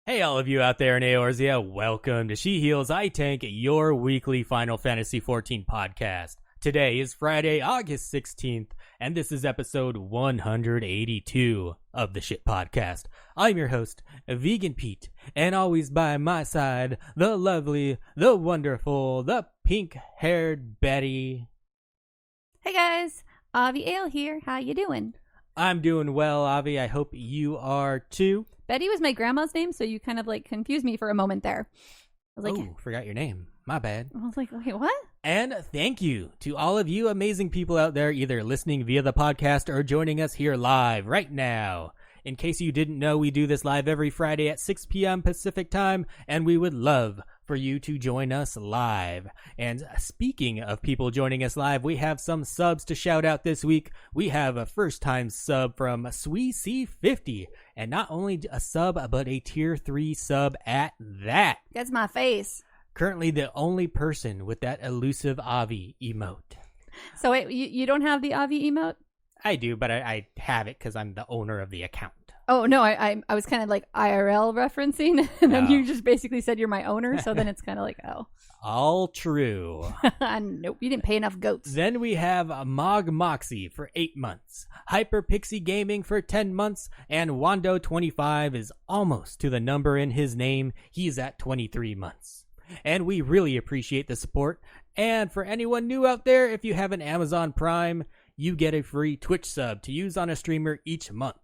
Hey, all of you out there in Eorzea, welcome to She Heals, I Tank, your weekly Final Fantasy XIV podcast. Today is Friday, August 16th, and this is episode 182 of the Shit Podcast. I'm your host, Vegan Pete, and always by my side, the lovely, the wonderful, the pink-haired Betty. Hey guys, Avi Ale here. How you doing? I'm doing well, Avi. I hope you are too. Betty was my grandma's name, so you kind of like confused me for a moment there. I was like, oh, forgot your name. My bad. I was like, wait, what? And thank you to all of you amazing people out there either listening via the podcast or joining us here live right now. In case you didn't know, we do this live every Friday at 6 p.m. Pacific time, and we would love for you to join us live. And speaking of people joining us live, we have some subs to shout out this week. We have a first-time sub from SweeC50, and not only a sub, but a tier 3 sub at that. That's my face. Currently the only person with that elusive Avi emote. So wait, you don't have the Avi emote? I do, but I have it because I'm the owner of the account. Oh, no, I was kind of like IRL referencing, and then you just basically said you're my owner, so then it's kind of like, oh. All true. Nope, you didn't pay enough goats. Then we have Mog Moxie for 8 months, Hyper Pixie Gaming for 10 months, and Wando25 is almost to the number in his name. He's at 23 months. And we really appreciate the support. And for anyone new out there, if you have an Amazon Prime, you get a free Twitch sub to use on a streamer each month.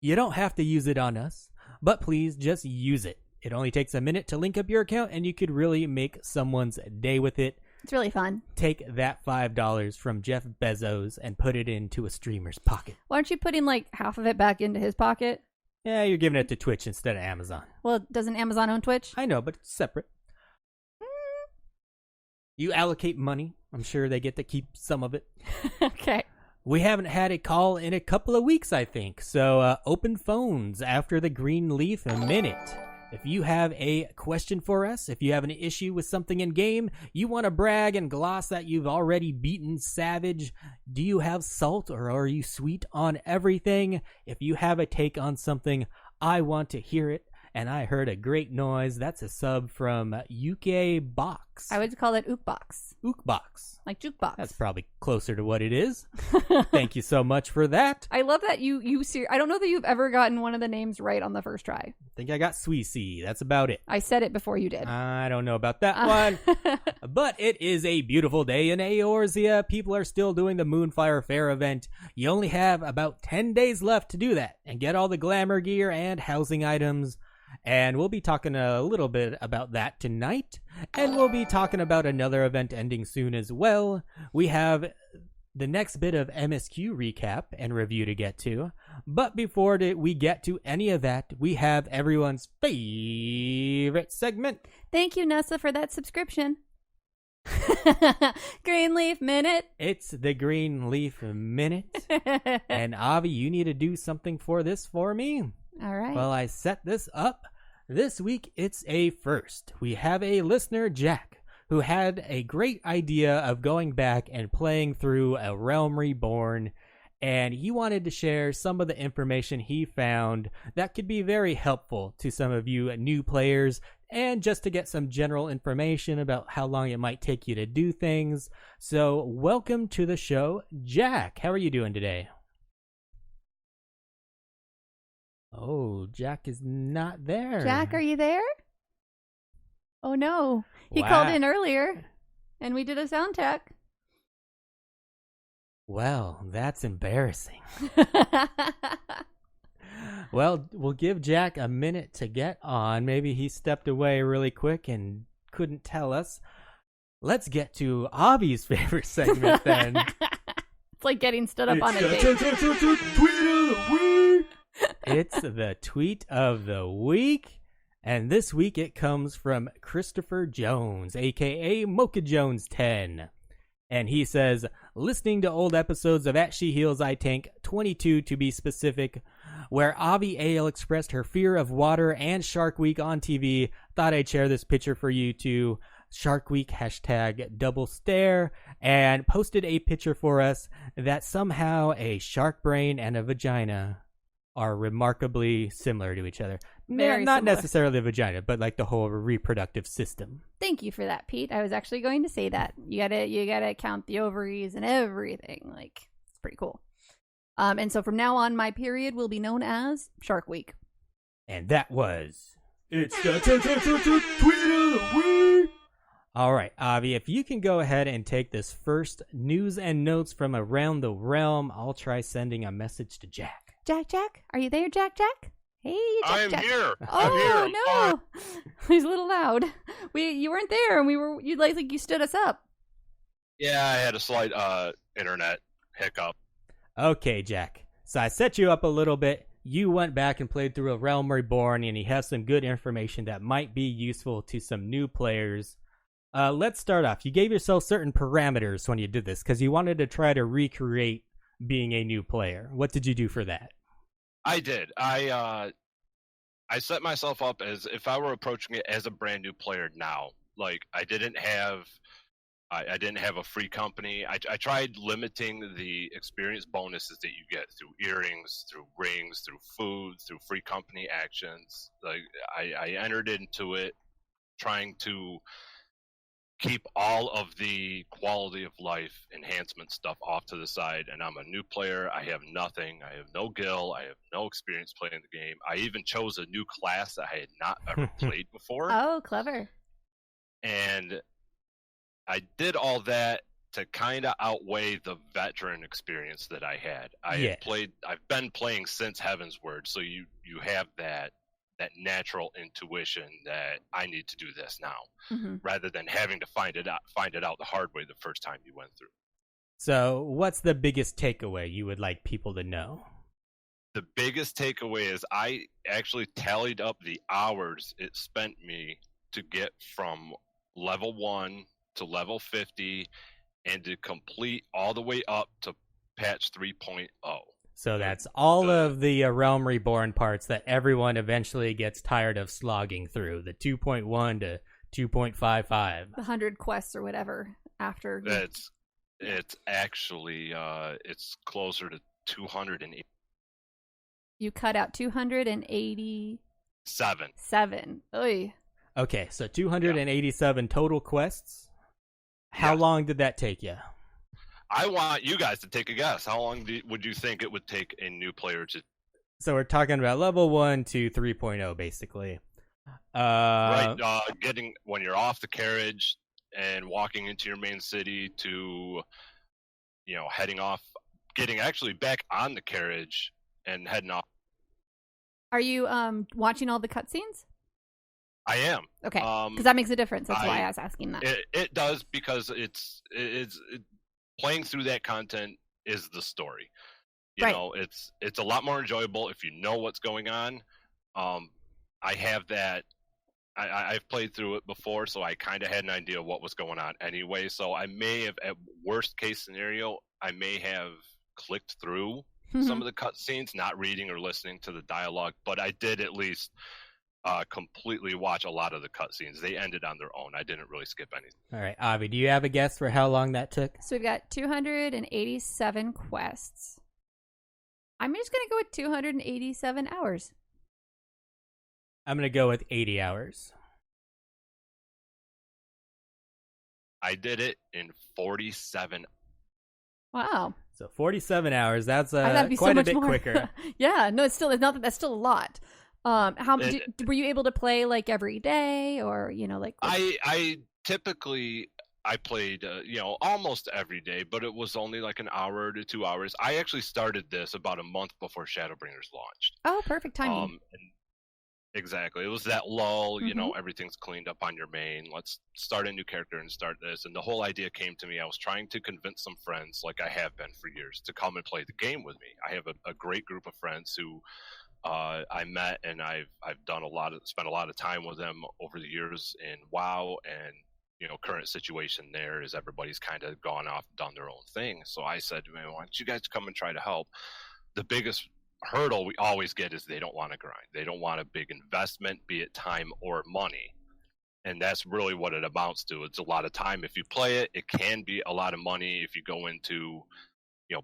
You don't have to use it on us, but please just use it. It only takes a minute to link up your account, and you could really make someone's day with it. It's really fun. Take that $5 from Jeff Bezos and put it into a streamer's pocket. Why aren't you putting like half of it back into his pocket? Yeah, you're giving it to Twitch instead of Amazon. Well, doesn't Amazon own Twitch? I know, but it's separate. You allocate money. I'm sure they get to keep some of it. Okay. We haven't had a call in a couple of weeks, I think. So open phones after the Greenleaf Minute. If you have a question for us, if you have an issue with something in game, you want to brag and gloss that you've already beaten Savage, do you have salt or are you sweet on everything? If you have a take on something, I want to hear it. And I heard a great noise. That's a sub from UK Box. I would call it Ookbox. Ookbox. Like jukebox. That's probably closer to what it is. Thank you so much for that. I love that you I don't know that you've ever gotten one of the names right on the first try. I think I got Sweecy. That's about it. I said it before you did. I don't know about that one. But it is a beautiful day in Eorzea. People are still doing the Moonfire Fair event. You only have about 10 days left to do that and get all the glamour gear and housing items. And we'll be talking a little bit about that tonight. And we'll be talking about another event ending soon as well. We have the next bit of MSQ recap and review to get to. But before we get to any of that, we have everyone's favorite segment. Thank you, Nessa, for that subscription. Greenleaf Minute. It's the Greenleaf Minute. And Avi, you need to do something for this for me. All right. Well, I set this up. This week, it's a first. We have a listener, Jack, who had a great idea of going back and playing through A Realm Reborn, and he wanted to share some of the information he found that could be very helpful to some of you new players, and just to get some general information about how long it might take you to do things. So, welcome to the show, Jack. How are you doing today? Oh, Jack is not there. Jack, are you there? Oh, no. He Wow. called in earlier, and we did a sound check. Well, that's embarrassing. Well, we'll give Jack a minute to get on. Maybe he stepped away really quick and couldn't tell us. Let's get to Avi's favorite segment then. It's like getting stood up on a date. Tweet of the week. It's the tweet of the week. And this week it comes from Christopher Jones, a.k.a. Mocha Jones 10. And he says, listening to old episodes of At She Heals I Tank, 22 to be specific, where Avi Ale expressed her fear of water and Shark Week on TV, thought I'd share this picture for you too. Shark Week hashtag double stare, and posted a picture for us that somehow a shark brain and a vagina are remarkably similar to each other. Very not similar. necessarily the vagina, but like the whole reproductive system. Thank you for that, Pete. I was actually going to say that. You gotta count the ovaries and everything. Like, it's pretty cool. And so from now on, my period will be known as Shark Week. And that was... It's the tweet of the week! All right, Avi, if you can go ahead and take this first news and notes from around the realm, I'll try sending a message to Jack. Jack? Are you there, Jack? Hey, Jack. I'm here. Oh, I'm here. no. He's a little loud. You weren't there, and you like you stood us up. Yeah, I had a slight internet hiccup. Okay, Jack. So I set you up a little bit. You went back and played through A Realm Reborn, and you have some good information that might be useful to some new players. Let's start off. You gave yourself certain parameters when you did this, because you wanted to try to recreate being a new player. What did you do for that? I did. I set myself up as if I were approaching it as a brand new player now. Like, I didn't have a free company. I tried limiting the experience bonuses that you get through earrings, through rings, through food, through free company actions. Like, I entered into it trying to keep all of the quality of life enhancement stuff off to the side, and I'm a new player. I have nothing. I have no gil. I have no experience playing the game. I even chose a new class that I had not ever played before. Oh, clever. And I did all that to kind of outweigh the veteran experience that I had. I've been playing since Heavensward, so you have that natural intuition that I need to do this now, rather than having to find it out the hard way the first time you went through. So what's the biggest takeaway you would like people to know? The biggest takeaway is I actually tallied up the hours it spent me to get from level 1 to level 50 and to complete all the way up to patch 3.0. So that's all of the Realm Reborn parts that everyone eventually gets tired of slogging through, the 2.1 to 2.55. The 100 quests or whatever after. It's actually it's closer to 280. You cut out 287. Oy. Okay, so 287 total quests. How long did that take you? I want you guys to take a guess. How long would you think it would take a new player to... So we're talking about level 1 to 3.0, basically. Right, getting when you're off the carriage and walking into your main city to, heading off, getting actually back on the carriage and heading off. Are you watching all the cutscenes? I am. Okay, because that makes a difference. That's why I was asking that. It does, because it's playing through that content is the story. You know, it's a lot more enjoyable if you know what's going on. I have that. I've played through it before, so I kind of had an idea of what was going on anyway. So I may have, at worst case scenario, I may have clicked through some of the cutscenes, not reading or listening to the dialogue, but I did at least completely watch a lot of the cutscenes. They ended on their own. I didn't really skip anything. All right, Avi, do you have a guess for how long that took? So we've got 287 quests. I'm just going to go with 287 hours. I'm going to go with 80 hours. I did it in 47. Wow. So 47 hours. That's so quite a bit more. quicker. Yeah, no, it's not that. That's still a lot. Were you able to play like every day, or like? I typically played almost every day, but it was only like an hour to 2 hours. I actually started this about a month before Shadowbringers launched. Oh, perfect timing. Exactly. It was that lull, everything's cleaned up on your main. Let's start a new character and start this. And the whole idea came to me. I was trying to convince some friends, like I have been for years, to come and play the game with me. I have a great group of friends who I met, and I've spent a lot of time with them over the years in WoW, and current situation there is everybody's kind of gone off and done their own thing. So I said, man, why don't you guys come and try to help? The biggest hurdle we always get is they don't want to grind. They don't want a big investment, be it time or money. And that's really what it amounts to. It's a lot of time if you play it. It can be a lot of money if you go into,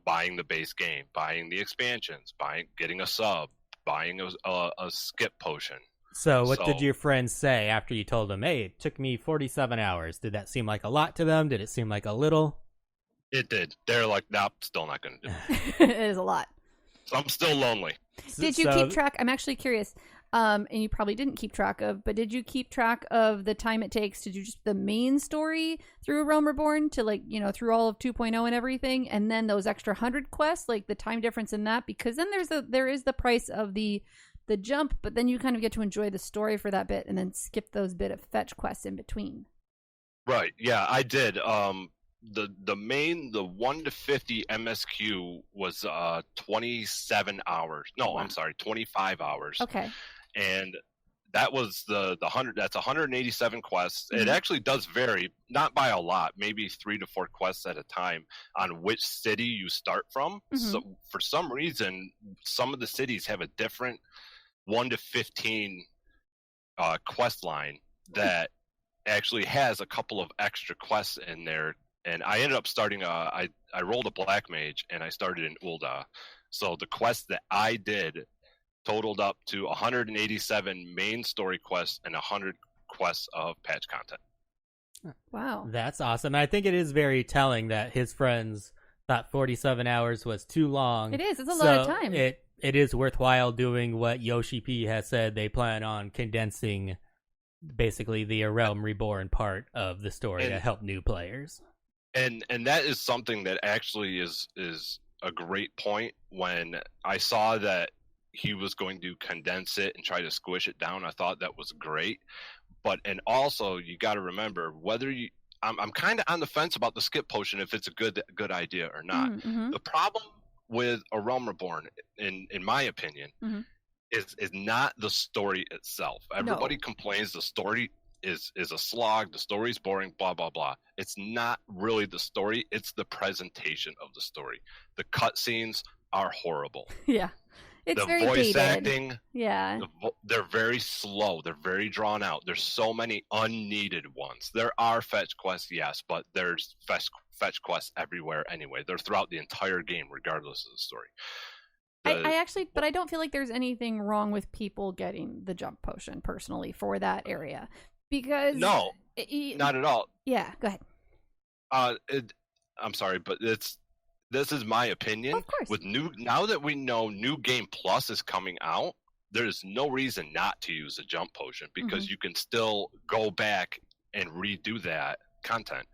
buying the base game, buying the expansions, getting a sub, buying a skip potion. So what did So- your friends say after you told them, hey, it took me 47 hours? Did that seem like a lot to them? Did it seem like a little? It did. They're like, nope, still not going to do it. It is a lot. So I'm still lonely. Did you keep track? I'm actually curious. And you probably didn't keep track of, but did you keep track of the time it takes to do just the main story through A Realm Reborn to, like, you know, through all of 2.0 and everything, and then those extra 100 quests, like the time difference in that? Because then there is the price of the jump, but then you kind of get to enjoy the story for that bit and then skip those bit of fetch quests in between. Right. Yeah, I did. The main, the 1 to 50 MSQ was 27 hours. No, Wow. I'm sorry, 25 hours. Okay. And that was the 100. That's 187 quests. It Mhm. actually does vary, not by a lot, maybe 3 to 4 quests at a time on which city you start from. Mhm. So for some reason, some of the cities have a different 1 to 15 quest line that actually has a couple of extra quests in there. And I ended up starting I rolled a black mage and I started in Ul'dah. So the quests that I did totaled up to 187 main story quests and 100 quests of patch content. Wow. That's awesome. I think it is very telling that his friends thought 47 hours was too long. It is. It's a lot of So time. It is worthwhile doing what Yoshi P has said. They plan on condensing basically the A Realm Reborn part of the story to And- help new players. And that is something that actually is a great point. When I saw that he was going to condense it and try to squish it down, I thought that was great. But and also you got to remember whether you I'm kind of on the fence about the skip potion, if it's a good idea or not. Mm-hmm. The problem with A Realm Reborn, in my opinion, Mhm. is not the story itself. Everybody complains the story is a slog, the story's boring, blah blah blah. It's not really the story, it's the presentation of the story. The cutscenes are horrible. Yeah. It's The very voice dated. acting, Yeah. they're very slow, they're very drawn out. There's so many unneeded ones. There are fetch quests, yes, but there's fetch quests everywhere anyway. They're throughout the entire game regardless of the story. I actually, but I don't feel like there's anything wrong with people getting the jump potion personally for that area, because No, not at all. Yeah, go ahead. I'm sorry, but this is my opinion. Of course. With now that we know New Game Plus is coming out, there's no reason not to use a jump potion, because Mm-hmm. you can still go back and redo that content.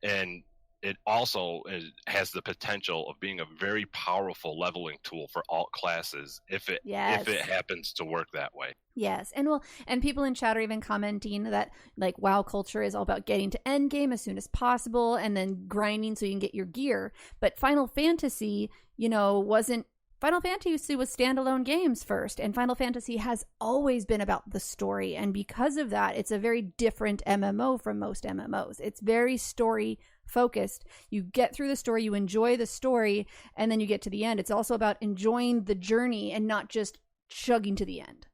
And it also has the potential of being a very powerful leveling tool for all classes if it happens to work that way. Yes, and people in chat are even commenting that, like, WoW culture is all about getting to endgame as soon as possible and then grinding so you can get your gear. But Final Fantasy, wasn't. Final Fantasy was standalone games first, and Final Fantasy has always been about the story. And because of that, it's a very different MMO from most MMOs. It's very story focused. You get through the story, you enjoy the story, and then you get to the end. It's also about enjoying the journey and not just chugging to the end.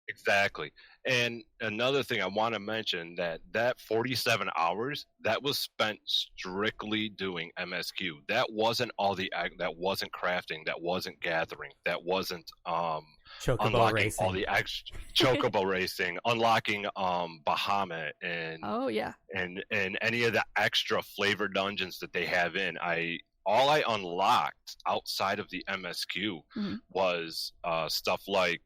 Exactly. And another thing I want to mention, that 47 hours, that was spent strictly doing MSQ. That wasn't that wasn't crafting, that wasn't gathering, that wasn't Chocobo unlocking racing. all the extra chocobo racing, unlocking Bahamut and Oh yeah. and any of the extra flavor dungeons that they have in. All I unlocked outside of the MSQ Mhm. was stuff like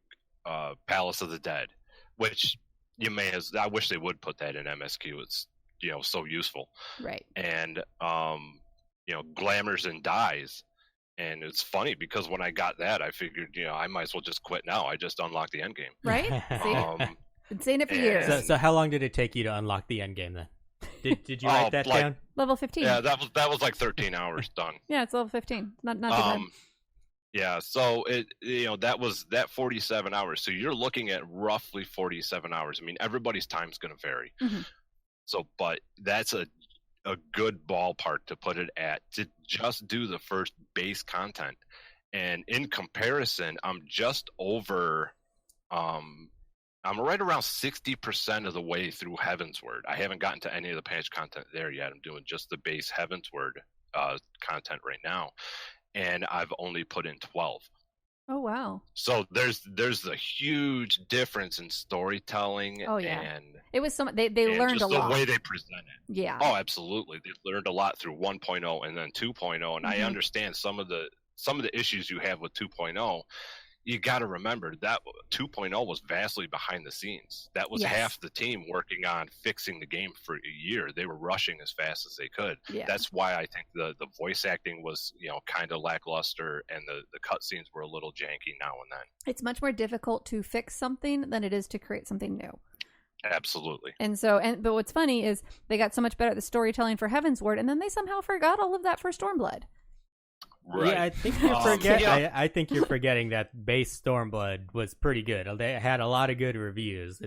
Palace of the Dead, which I wish they would put that in MSQ. It's so useful. Right. And glamours and dyes. And it's funny because when I got that, I figured I might as well just quit now. I just unlocked the end game. Right? See? Been saying it for and- years. So how long did it take you to unlock the end game then? Did you write that down? Level 15. Yeah, that was like 13 hours done. Yeah, it's level 15. Not too bad. Yeah, so that 47 hours. So you're looking at roughly 47 hours. I mean, everybody's time's going to vary. Mhm. So, but that's a good ballpark to put it at, to just do the first base content. And in comparison, I'm just over I'm right around 60% of the way through Heavensward. I haven't gotten to any of the patch content there yet. I'm doing just the base Heavensward content right now. And I've only put in 12. Oh, wow. So there's a huge difference in storytelling. Oh, yeah. And it was they and learned just a lot. the way they present it. Yeah. Oh, absolutely. They learned a lot through 1.0 and then 2.0. And I understand some of the issues you have with 2.0. You got to remember that 2.0 was vastly behind the scenes. That was half the team working on fixing the game for a year. They were rushing as fast as they could. Yeah. That's why I think the voice acting was, kind of lackluster, and the cutscenes were a little janky now and then. It's much more difficult to fix something than it is to create something new. Absolutely. But what's funny is they got so much better at the storytelling for Heavensward, and then they somehow forgot all of that for Stormblood. Right. Yeah, I think I think you're forgetting that base Stormblood was pretty good. They had a lot of good reviews.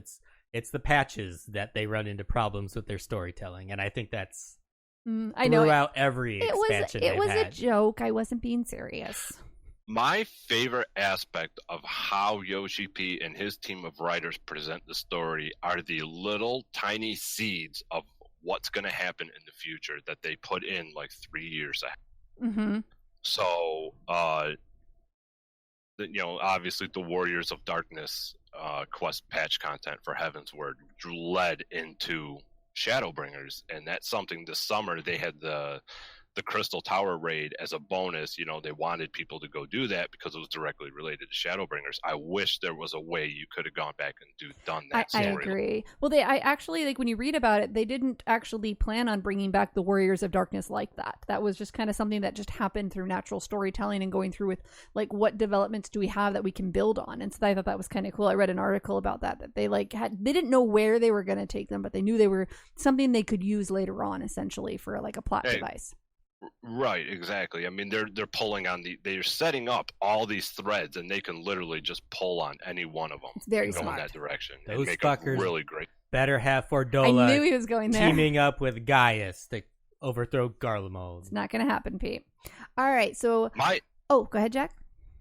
It's the patches that they run into problems with their storytelling, and I think that's throughout every expansion. It was a joke. I wasn't being serious. My favorite aspect of how Yoshi P and his team of writers present the story are the little tiny seeds of what's going to happen in the future that they put in like 3 years ahead. Mm-hmm. So, obviously the Warriors of Darkness quest patch content for Heavensward led into Shadowbringers, and that's something this summer they had the Crystal Tower raid as a bonus. They wanted people to go do that because it was directly related to Shadowbringers. I wish there was a way you could have gone back and done that. I agree. Well, I actually, like, when you read about it, they didn't actually plan on bringing back the Warriors of Darkness like that. That was just kind of something that just happened through natural storytelling and going through with, like, what developments do we have that we can build on. And so I thought that was kind of cool. I read an article about that they they didn't know where they were going to take them, but they knew they were something they could use later on, essentially, for like a plot device. Right, exactly. I mean, they're pulling on they're setting up all these threads, and they can literally just pull on any one of them. It's very smart. Go in that direction. Those and make fuckers really great. Better have Fordola. I knew he was going there. Teaming up with Gaius to overthrow Garlemald. It's not going to happen, Pete. All right, so go ahead, Jack.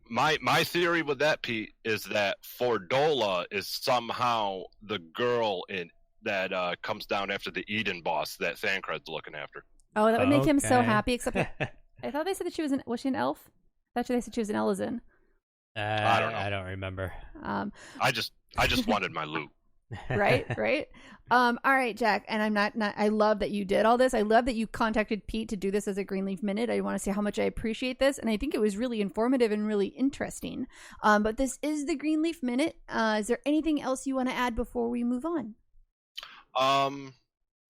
My theory with that, Pete, is that Fordola is somehow the girl that comes down after the Eden boss that Thancred's looking after. Oh, that would make him so happy, except I thought they said that she was she an elf? I thought they said she was an Elizin. I don't know. I don't remember. I just wanted my loot. Right. All right, Jack, and I'm not I love that you did all this. I love that you contacted Pete to do this as a Greenleaf Minute. I want to say how much I appreciate this, and I think it was really informative and really interesting. But this is the Greenleaf Minute. Is there anything else you want to add before we move on?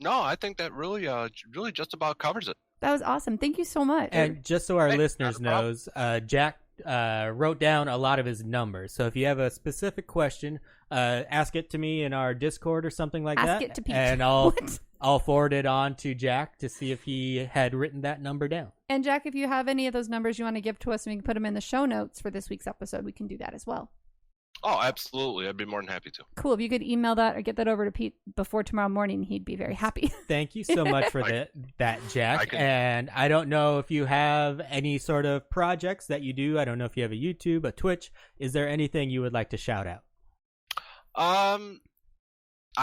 No, I think that really just about covers it. That was awesome. Thank you so much. And just so our listeners knows, Jack wrote down a lot of his numbers. So if you have a specific question, ask it to me in our Discord or something like that. Ask it to Pete. And I'll forward it on to Jack to see if he had written that number down. And Jack, if you have any of those numbers you want to give to us and we can put them in the show notes for this week's episode, we can do that as well. Oh, absolutely. I'd be more than happy to. Cool. If you could email that or get that over to Pete before tomorrow morning, he'd be very happy. Thank you so much for that, Jack. And I don't know if you have any sort of projects that you do. I don't know if you have a YouTube, a Twitch. Is there anything you would like to shout out? I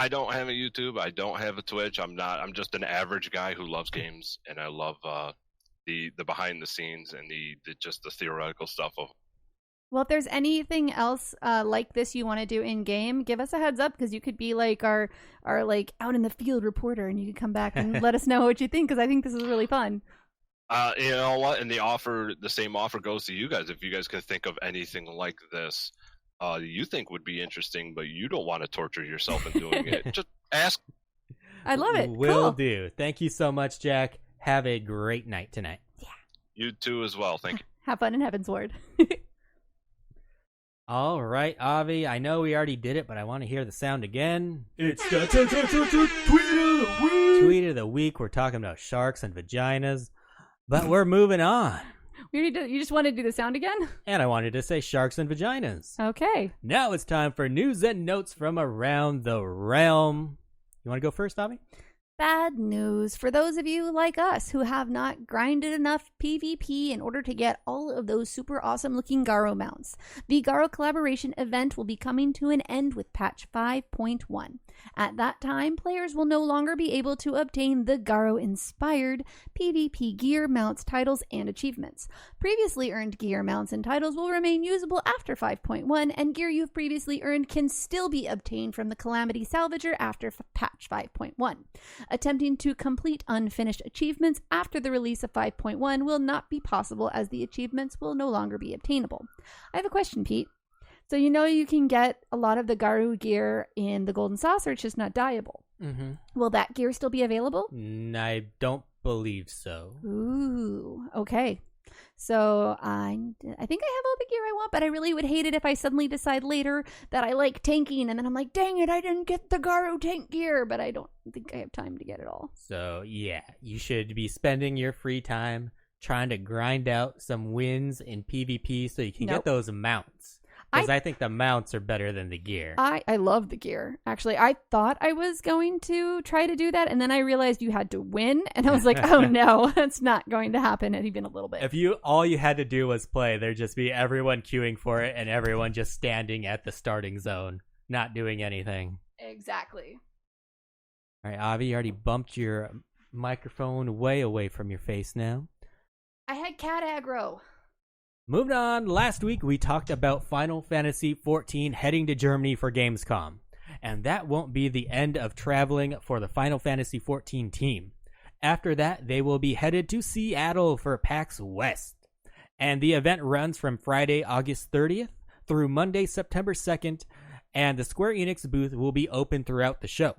don't have a YouTube. I don't have a Twitch. I'm just an average guy who loves games, and I love the behind the scenes and the theoretical stuff of. Well, if there's anything else like this you want to do in game, give us a heads up, because you could be like our like out in the field reporter, and you could come back and let us know what you think, because I think this is really fun. You know what? And the same offer goes to you guys. If you guys can think of anything like this, you think would be interesting, but you don't want to torture yourself in doing it, just ask. I love it. Will cool. do. Thank you so much, Jack. Have a great night tonight. Yeah. You too as well. Thank you. Have fun in Heavensward. All right, Avi, I know we already did it, but I want to hear the sound again. It's the Tweet of the Week! Tweet of the Week. We're talking about sharks and vaginas, but we're moving on. We already did. You just want to do the sound again? And I wanted to say sharks and vaginas. Okay. Now it's time for news and notes from around the realm. You want to go first, Avi? Bad news for those of you like us who have not grinded enough PvP in order to get all of those super awesome looking GARO mounts. The GARO collaboration event will be coming to an end with patch 5.1. At that time, players will no longer be able to obtain the GARO-inspired PvP gear, mounts, titles, and achievements. Previously earned gear, mounts, and titles will remain usable after 5.1, and gear you've previously earned can still be obtained from the Calamity Salvager after patch 5.1. Attempting to complete unfinished achievements after the release of 5.1 will not be possible, as the achievements will no longer be obtainable. I have a question, Pete. So you can get a lot of the GARO gear in the Golden Saucer, it's just not dyeable. Mm-hmm. Will that gear still be available? I don't believe so. Ooh, okay. So I think I have all the gear I want, but I really would hate it if I suddenly decide later that I like tanking, and then I'm like, dang it, I didn't get the GARO tank gear, but I don't think I have time to get it all. So yeah, you should be spending your free time trying to grind out some wins in PvP so you can get those mounts. Because I think the mounts are better than the gear. I love the gear. Actually, I thought I was going to try to do that, and then I realized you had to win, and I was like, oh no, that's not going to happen even a little bit. If all you had to do was play, there'd just be everyone queuing for it and everyone just standing at the starting zone, not doing anything. Exactly. All right, Avi, you already bumped your microphone way away from your face now. I had cat aggro. Moving on, last week we talked about Final Fantasy XIV heading to Germany for Gamescom, and that won't be the end of traveling for the Final Fantasy XIV team. After that, they will be headed to Seattle for PAX West, and the event runs from Friday, August 30th through Monday, September 2nd, and the Square Enix booth will be open throughout the show.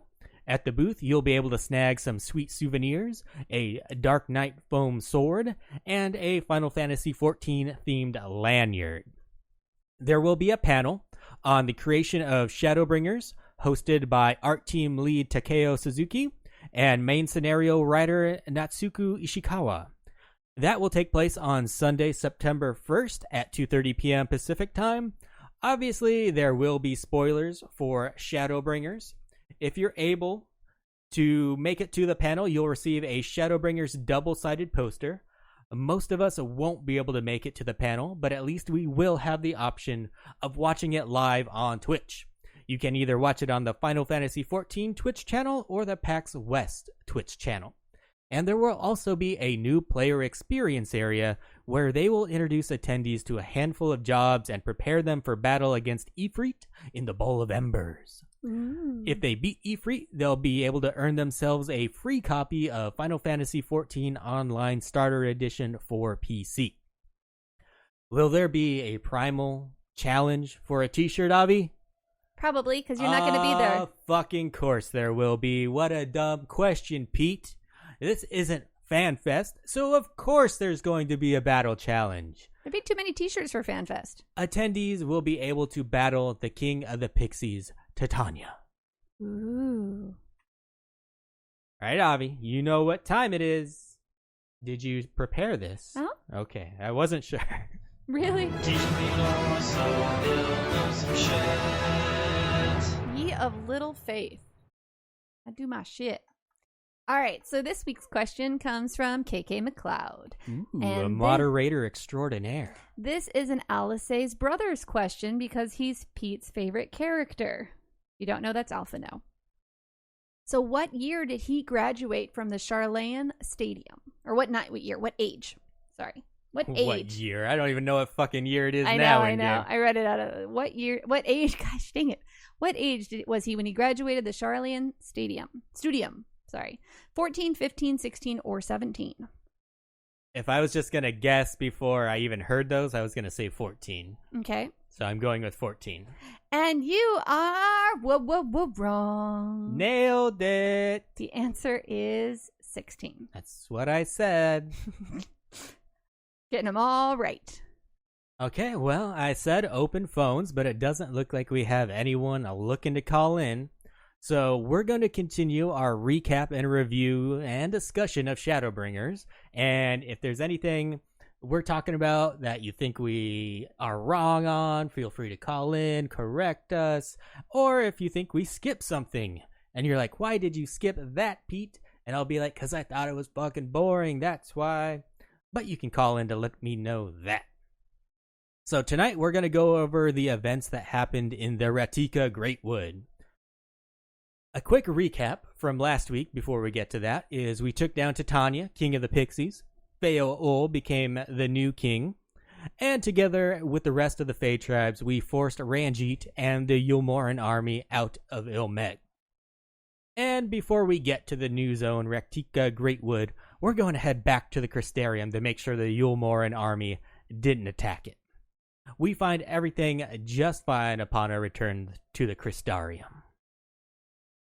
At the booth, you'll be able to snag some sweet souvenirs, a Dark Knight foam sword, and a Final Fantasy XIV themed lanyard. There will be a panel on the creation of Shadowbringers, hosted by art team lead Takeo Suzuki and main scenario writer Natsuko Ishikawa. That will take place on Sunday, September 1st at 2:30 p.m. Pacific Time. Obviously, there will be spoilers for Shadowbringers. If you're able to make it to the panel, you'll receive a Shadowbringers double-sided poster. Most of us won't be able to make it to the panel, but at least we will have the option of watching it live on Twitch. You can either watch it on the Final Fantasy XIV Twitch channel or the PAX West Twitch channel. And there will also be a new player experience area where they will introduce attendees to a handful of jobs and prepare them for battle against Ifrit in the Bowl of Embers. Ooh. If they beat Ifrit, they'll be able to earn themselves a free copy of Final Fantasy XIV Online Starter Edition for PC. Will there be a primal challenge for a t-shirt, Avi? Probably, because you're not going to be there. Fucking course there will be. What a dumb question, Pete. This isn't FanFest, so of course there's going to be a battle challenge. There'd be too many t-shirts for FanFest. Attendees will be able to battle the King of the Pixies, Titania. Ooh. All right, Avi, you know what time it is. Did you prepare this? Oh. Okay, I wasn't sure. Really? Teach me more so you'll know some shit. Ye of little faith. I do my shit. All right, so this week's question comes from KK McLeod. Ooh, and a moderator extraordinaire. This is an Alice's Brothers question because he's Pete's favorite character. You don't know, that's Alpha now. So what year did he graduate from the Charlene Stadium? Or what year? What age? Sorry. What age? What year? I don't even know what fucking year it is I now. I know. I read it out of what year? What age? Gosh, dang it! What age was he when he graduated the Charlene Studium? Sorry, 14, 15, 16, or 17. If I was just gonna guess before I even heard those, I was gonna say 14. Okay. So I'm going with 14. And you are wrong. Nailed it. The answer is 16. That's what I said. Getting them all right. Okay, well, I said open phones, but it doesn't look like we have anyone looking to call in. So we're going to continue our recap and review and discussion of Shadowbringers. And if there's anything we're talking about that you think we are wrong on, feel free to call in, correct us. Or if you think we skipped something and you're like, why did you skip that, Pete? And I'll be like, because I thought it was fucking boring. That's why. But you can call in to let me know that. So tonight we're going to go over the events that happened in the Rak'tika Greatwood. A quick recap from last week before we get to that is we took down Titania, king of the pixies. Feo-ol became the new king. And together with the rest of the Fae tribes, we forced Ranjit and the Yulmoran army out of Ilmeg. And before we get to the new zone, Rak'tika Greatwood, we're going to head back to the Crystarium to make sure the Yulmoran army didn't attack it. We find everything just fine upon our return to the Crystarium.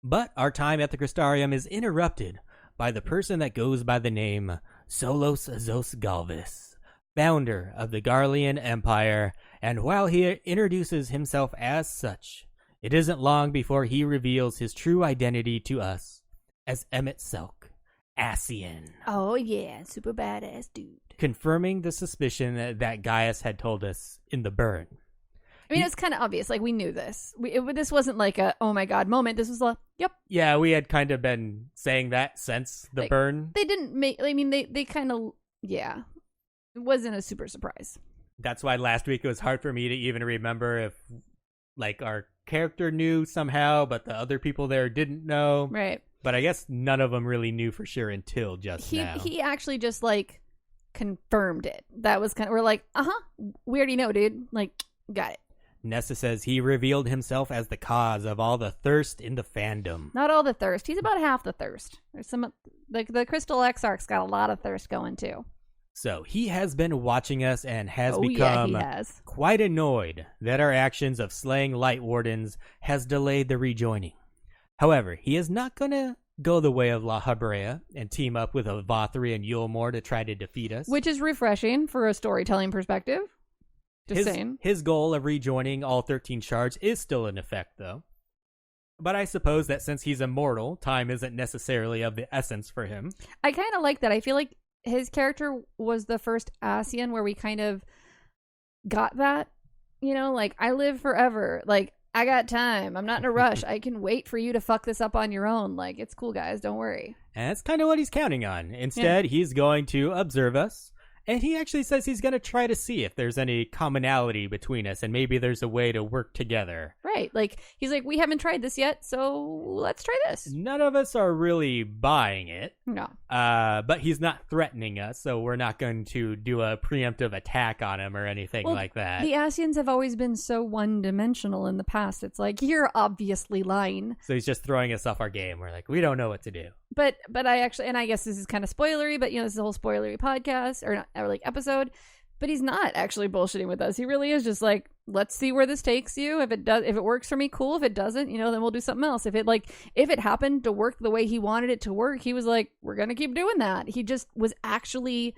But our time at the Crystarium is interrupted by the person that goes by the name Solos Zos Galvis, founder of the Garlean Empire, and while he introduces himself as such, it isn't long before he reveals his true identity to us as Emmett Selk, Ascian. Oh yeah, super badass dude. Confirming the suspicion that Gaius had told us in the burn. I mean, it's kind of obvious. Like, we knew this. This wasn't like a, oh my god moment. This was like, yep. Yeah, we had kind of been saying that since the burn. They didn't make, I mean, they kind of, yeah. It wasn't a super surprise. That's why last week it was hard for me to even remember if, like, our character knew somehow, but the other people there didn't know. Right. But I guess none of them really knew for sure until just now. He actually just, like, confirmed it. That was kind of, we're like, we already know, dude. Like, got it. Nessa says he revealed himself as the cause of all the thirst in the fandom. Not all the thirst. He's about half the thirst. There's some, like, the Crystal Exarch's got a lot of thirst going, too. So he has been watching us and has become quite annoyed that our actions of slaying Light Wardens has delayed the rejoining. However, he is not going to go the way of La Habrea and team up with Avathri and Yulmor to try to defeat us. Which is refreshing for a storytelling perspective. Just saying. His goal of rejoining all 13 shards is still in effect, though. But I suppose that since he's immortal, time isn't necessarily of the essence for him. I kind of like that. I feel like his character was the first Ascian where we kind of got that. You know, like, I live forever. Like, I got time. I'm not in a rush. I can wait for you to fuck this up on your own. Like, it's cool, guys. Don't worry. And that's kind of what he's counting on. Instead, he's going to observe us. And he actually says he's going to try to see if there's any commonality between us and maybe there's a way to work together. Right. Like, he's like, we haven't tried this yet, so let's try this. None of us are really buying it. No. But he's not threatening us, so we're not going to do a preemptive attack on him or anything like that. The Ascians have always been so one-dimensional in the past. It's like, you're obviously lying. So he's just throwing us off our game. We're like, we don't know what to do. But I actually, and I guess this is kind of spoilery, but, you know, this is a whole spoilery podcast, or not, or like episode, but he's not actually bullshitting with us. He really is just like, let's see where this takes you. If it works for me, cool. If it doesn't, you know, then we'll do something else. If it happened to work the way he wanted it to work, he was like, we're going to keep doing that. He just was actually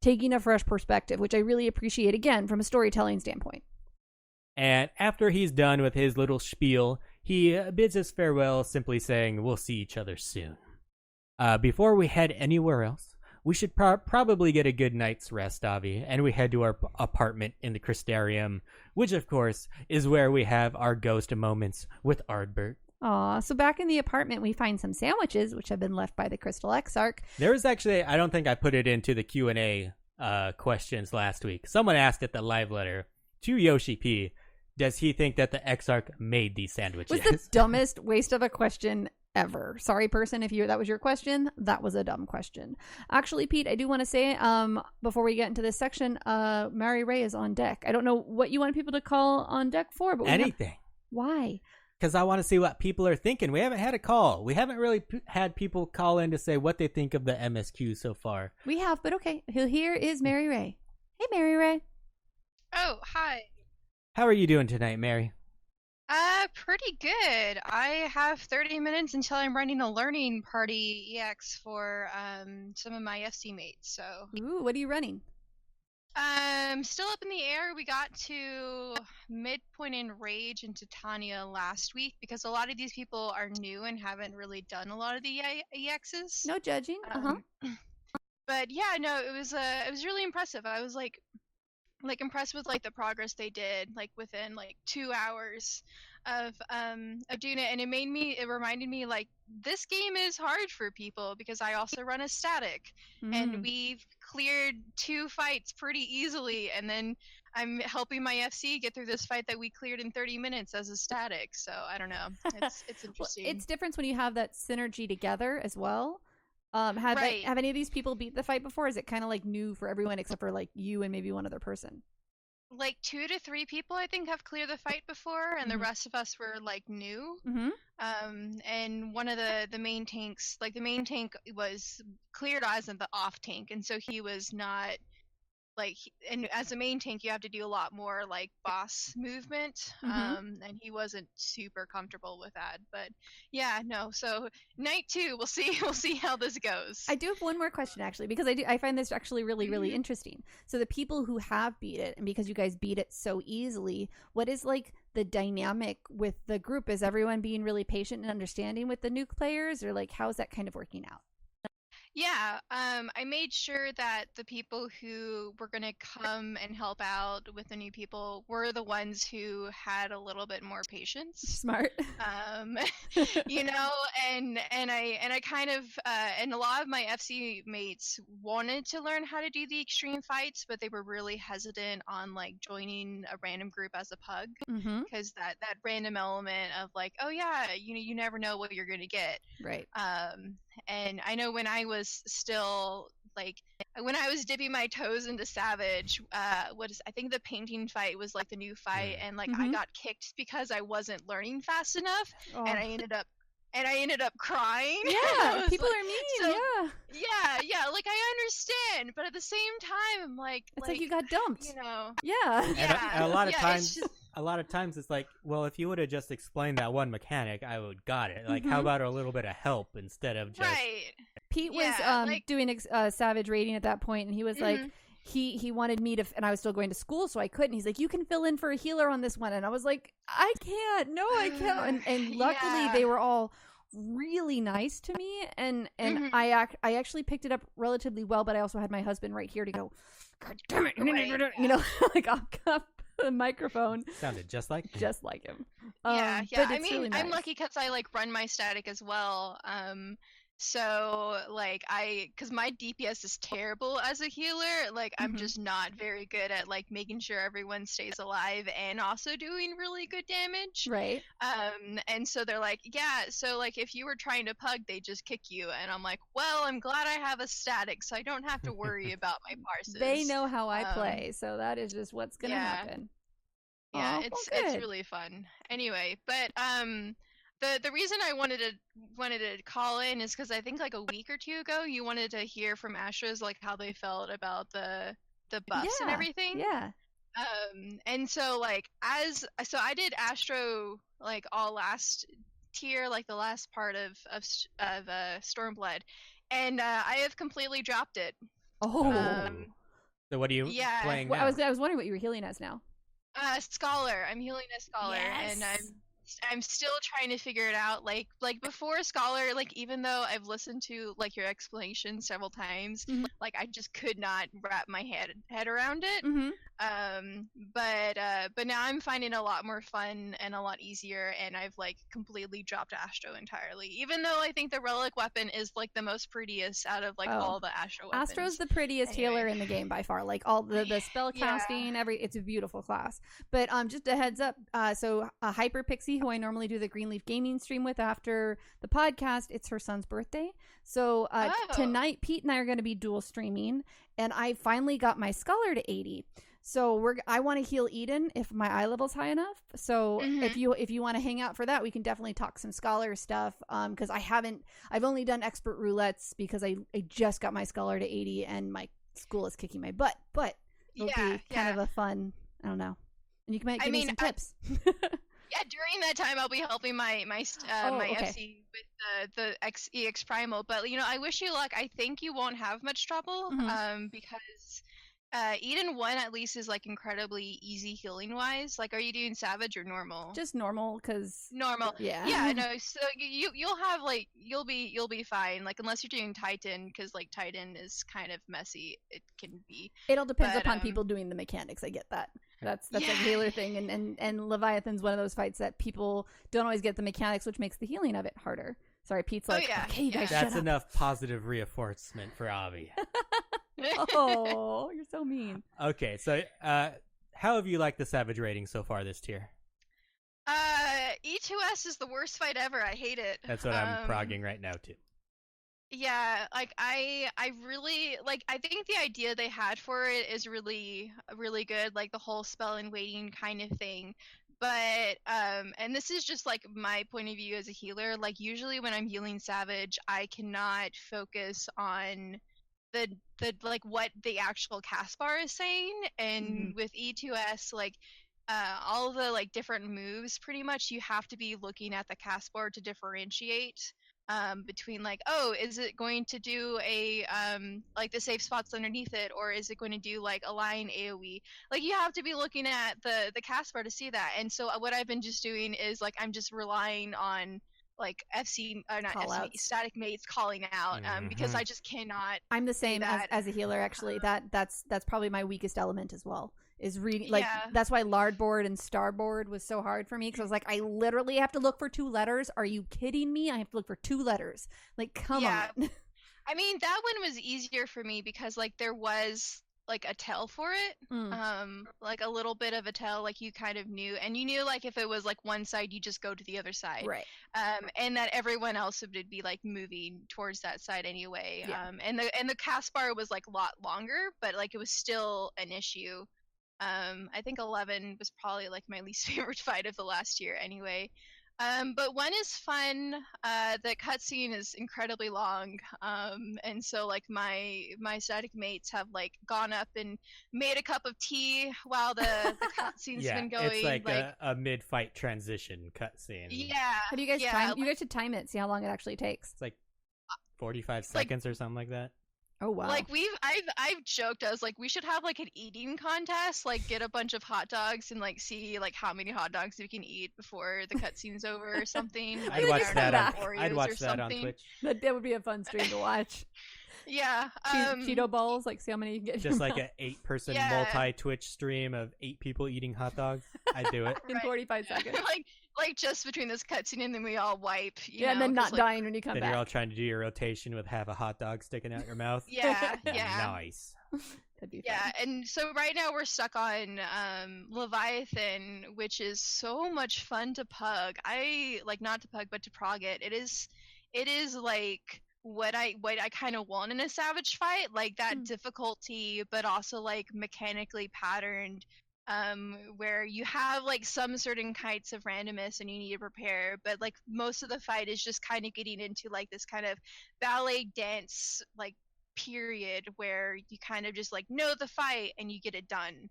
taking a fresh perspective, which I really appreciate, again, from a storytelling standpoint. And after he's done with his little spiel, he bids us farewell, simply saying, we'll see each other soon. Before we head anywhere else, we should probably get a good night's rest, Avi, and we head to our apartment in the Crystarium, which, of course, is where we have our ghost moments with Ardbert. Aw, so back in the apartment, we find some sandwiches, which have been left by the Crystal Exarch. There was actually, I don't think I put it into the Q&A questions last week. Someone asked at the live letter to Yoshi P, does he think that the Exarch made these sandwiches? Was the dumbest waste of a question ever. Sorry, person, if that was your question, that was a dumb question. Actually, Pete, I do want to say, before we get into this section, Mary Ray is on deck. I don't know what you want people to call on deck for, but anything. Why? Because I want to see what people are thinking. We haven't had a call. We haven't really had people call in to say what they think of the MSQ so far. We have, but okay. Here is Mary Ray. Hey, Mary Ray. Oh, hi. How are you doing tonight, Mary? Pretty good. I have 30 minutes until I'm running a learning party EX for some of my FC mates. So. Ooh, what are you running? Still up in the air. We got to midpoint in Rage and Titania last week because a lot of these people are new and haven't really done a lot of the EXs. No judging. But yeah, no, it was really impressive. I was like impressed with like the progress they did like within like 2 hours of doing it, and it reminded me like this game is hard for people because I also run a static, and we've cleared 2 fights pretty easily, and then I'm helping my FC get through this fight that we cleared in 30 minutes as a static. So I don't know, it's interesting. Well, it's different when you have that synergy together as well. Have any of these people beat the fight before? Is it kind of like new for everyone except for like you and maybe one other person? Like 2 to 3 people I think have cleared the fight before, and the rest of us were like new. And one of the main tanks, like the main tank was cleared as the off tank, and so he was not like, and as a main tank you have to do a lot more like boss movement, and he wasn't super comfortable with that. But yeah, no, so night 2, we'll see how this goes. I do have one more question actually, because I find this actually really interesting. So the people who have beat it, and because you guys beat it so easily, what is like the dynamic with the group? Is everyone being really patient and understanding with the nuke players, or like how's that kind of working out? Yeah, I made sure that the people who were going to come and help out with the new people were the ones who had a little bit more patience. Smart. You know, and I kind of and a lot of my FC mates wanted to learn how to do the extreme fights, but they were really hesitant on like joining a random group as a pug, because that random element of like, oh yeah, you never know what you're going to get. Right. And I know when I was still like, when I was dipping my toes into Savage, I think the painting fight was like the new fight, and like I got kicked because I wasn't learning fast enough, and I ended up crying. Yeah, people like, are mean. So, yeah, like I understand, but at the same time, I'm like, it's like you got dumped. You know. Yeah. And a lot of times. Just... A lot of times it's like, well, if you would have just explained that one mechanic, I would got it. Like, how about a little bit of help instead of just... Right. Pete was doing Savage rating at that point, and he was like, he wanted me to, and I was still going to school, so I couldn't. He's like, you can fill in for a healer on this one. And I was like, I can't. No, I can't. And luckily they were all really nice to me, and I actually picked it up relatively well, but I also had my husband right here to go, God damn it. You know, like I'll cup the microphone. Sounded just like him. Yeah. I mean, really nice. I'm lucky because I like run my static as well. So like because my DPS is terrible as a healer, like I'm just not very good at like making sure everyone stays alive and also doing really good damage. Right. And so they're like, yeah, so like if you were trying to pug, they just kick you, and I'm like, well, I'm glad I have a static, so I don't have to worry about my parses. They know how I play, so that is just what's gonna happen. Yeah, it's really fun. Anyway, but the reason I wanted to call in is because I think like a week or 2 ago you wanted to hear from Astros like how they felt about the buffs and everything. Yeah. And so like so I did Astro like all last tier, like the last part of Stormblood, and I have completely dropped it. Oh. So what are you playing now? I was wondering what you were healing as now. Scholar. I'm healing a Scholar, and I'm still trying to figure it out. Like before Scholar, like even though I've listened to like your explanation several times, like I just could not wrap my head around it. But now I'm finding it a lot more fun and a lot easier, and I've like completely dropped Astro entirely. Even though I think the relic weapon is like the most prettiest out of like all the Astro weapons. Astro's the prettiest healer in the game by far. Like all the spell casting, it's a beautiful class. But just a heads up, so Hyper Pixie, who I normally do the Greenleaf Gaming stream with after the podcast, it's her son's birthday. So tonight, Pete and I are going to be dual streaming, and I finally got my Scholar to 80. So I want to heal Eden if my eye level's high enough. So if you want to hang out for that, we can definitely talk some Scholar stuff. Because I've only done expert roulettes because I just got my Scholar to 80 and my school is kicking my butt. But it'll be kind of a fun, I don't know. And you can give me some tips. Yeah, during that time I'll be helping my FC with the EX Primal. But I wish you luck. I think you won't have much trouble because Eden 1 at least is like incredibly easy healing wise. Like, are you doing Savage or normal? Just normal, because normal. Yeah. No. So you'll be fine. Like, unless you're doing Titan, because like Titan is kind of messy. It can be. It all depends upon people doing the mechanics. I get that. That's a healer thing, and Leviathan's one of those fights that people don't always get the mechanics, which makes the healing of it harder. Sorry, Pete's like, okay, you guys shut That's up. enough positive reinforcement for Avi. Oh, you're so mean. Okay, so how have you liked the Savage rating so far this tier? E2S is the worst fight ever. I hate it. That's what I'm progging right now too. Yeah, like I really like. I think the idea they had for it is really, really good. Like the whole spell and waiting kind of thing. But and this is just like my point of view as a healer. Like usually when I'm healing Savage, I cannot focus on the like what the actual cast bar is saying. And with E2S, like all the like different moves, pretty much you have to be looking at the cast bar to differentiate between like, oh, is it going to do a like the safe spots underneath it, or is it going to do like a line AoE? Like you have to be looking at the cast bar to see that. And so what I've been just doing is like I'm just relying on like static mates calling out because I just cannot. I'm the same as a healer actually. That's probably my weakest element as well. Is reading, like that's why Lardboard and Starboard was so hard for me, because I was like, I literally have to look for 2 letters. Are you kidding me? I have to look for 2 letters. Like, come on. I mean, that one was easier for me because like there was like a tell for it, like a little bit of a tell, like you kind of knew, and you knew like if it was like one side, you just go to the other side, right? And that everyone else would be like moving towards that side anyway. And the cast bar was like a lot longer, but like it was still an issue. I think 11 was probably like my least favorite fight of the last year anyway. But 1 is fun. The cutscene is incredibly long. And so like my static mates have like gone up and made a cup of tea while the cutscene's been going. It's like a mid-fight transition cutscene. Yeah. How do you guys time? You guys should time it. See how long it actually takes. It's like 45 seconds or something like that. Oh wow! Like I've joked, I was like, we should have like an eating contest, like get a bunch of hot dogs and like see like how many hot dogs we can eat before the cutscene's over or something. I'd watch that on Twitch. That would be a fun stream to watch. Yeah. Cheeto balls, like see how many you can get. Just like an 8-person multi-Twitch stream of 8 people eating hot dogs. I'd do it. In 45 seconds. like just between this cutscene and then we all wipe. And then not dying when you come back. Then you're all trying to do your rotation with half a hot dog sticking out your mouth. Yeah. Nice. That'd be fun. And so right now we're stuck on Leviathan, which is so much fun to pug. I like not to pug, but to prog it. It is like what I kind of want in a Savage fight, like that difficulty, but also like mechanically patterned. Where you have like some certain kinds of randomness and you need to prepare, but like most of the fight is just kind of getting into like this kind of ballet dance like period where you kind of just like know the fight and you get it done.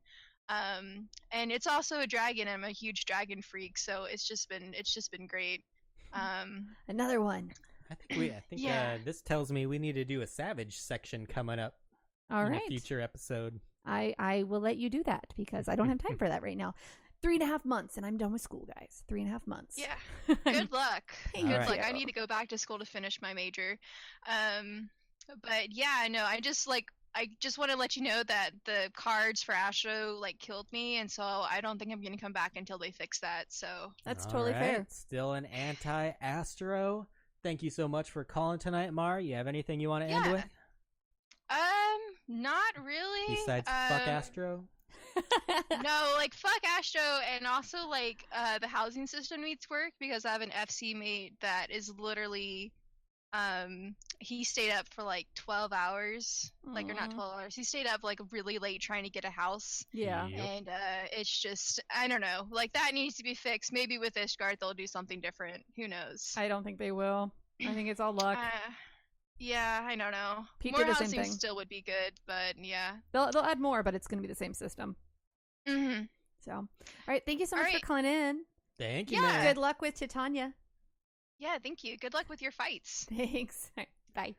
And it's also a dragon. I'm a huge dragon freak, so it's just been great. Another one. I think this tells me we need to do a Savage section coming up in a future episode. I will let you do that because I don't have time for that right now. 3.5 months and I'm done with school, guys. 3.5 months. Yeah. Good luck. Good luck. I need to go back to school to finish my major. But yeah, no, I just want to let you know that the cards for Astro like killed me, and so I don't think I'm gonna come back until they fix that. So that's totally fair. Still an anti-Astro. Thank you so much for calling tonight, Mar. You have anything you want to end with? Not really. Besides fuck Astro? No, like fuck Astro, and also like the housing system needs work because I have an FC mate that is literally he stayed up for like 12 hours. Like, or not 12 hours. He stayed up like really late trying to get a house. Yeah. Yep. And it's just, I don't know. Like that needs to be fixed. Maybe with Ishgard they'll do something different. Who knows? I don't think they will. I think it's all luck. Yeah, I don't know. Pete More did the same housing thing. still would be good, but yeah. They'll add more, but it's going to be the same system. Mm-hmm. So, all right. Thank you so much for calling in. Thank you, Yeah. Good luck with Titania. Yeah, thank you. Good luck with your fights. Thanks. All right, bye.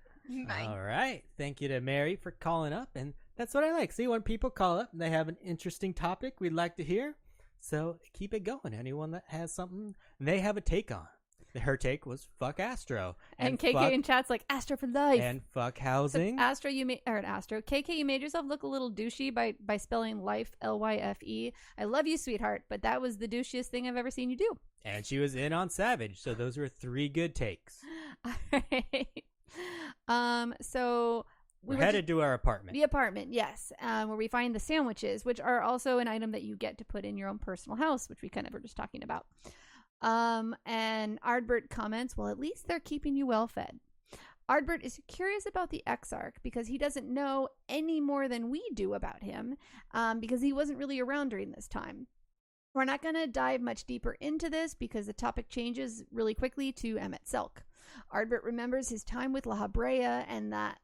Bye. All right. Thank you to Mary for calling up. And that's what I like. See, when people call up and they have an interesting topic we'd like to hear. So keep it going. Anyone that has something they have a take on, Her take was fuck Astro. And KK in chat's like, Astro for life. And fuck housing. So Astro, KK, you made yourself look a little douchey by spelling life, L-Y-F-E. I love you, sweetheart, but that was the douchiest thing I've ever seen you do. And she was in on Savage, so those were 3 good takes. All right. So we're headed to our apartment. The apartment, yes, where we find the sandwiches, which are also an item that you get to put in your own personal house, which we kind of were just talking about. And Ardbert comments, well, at least they're keeping you well fed. Ardbert is curious about the Exarch because he doesn't know any more than we do about him, because he wasn't really around during this time. We're not going to dive much deeper into this because the topic changes really quickly to Emmett Selk. Ardbert remembers his time with La Habrea and that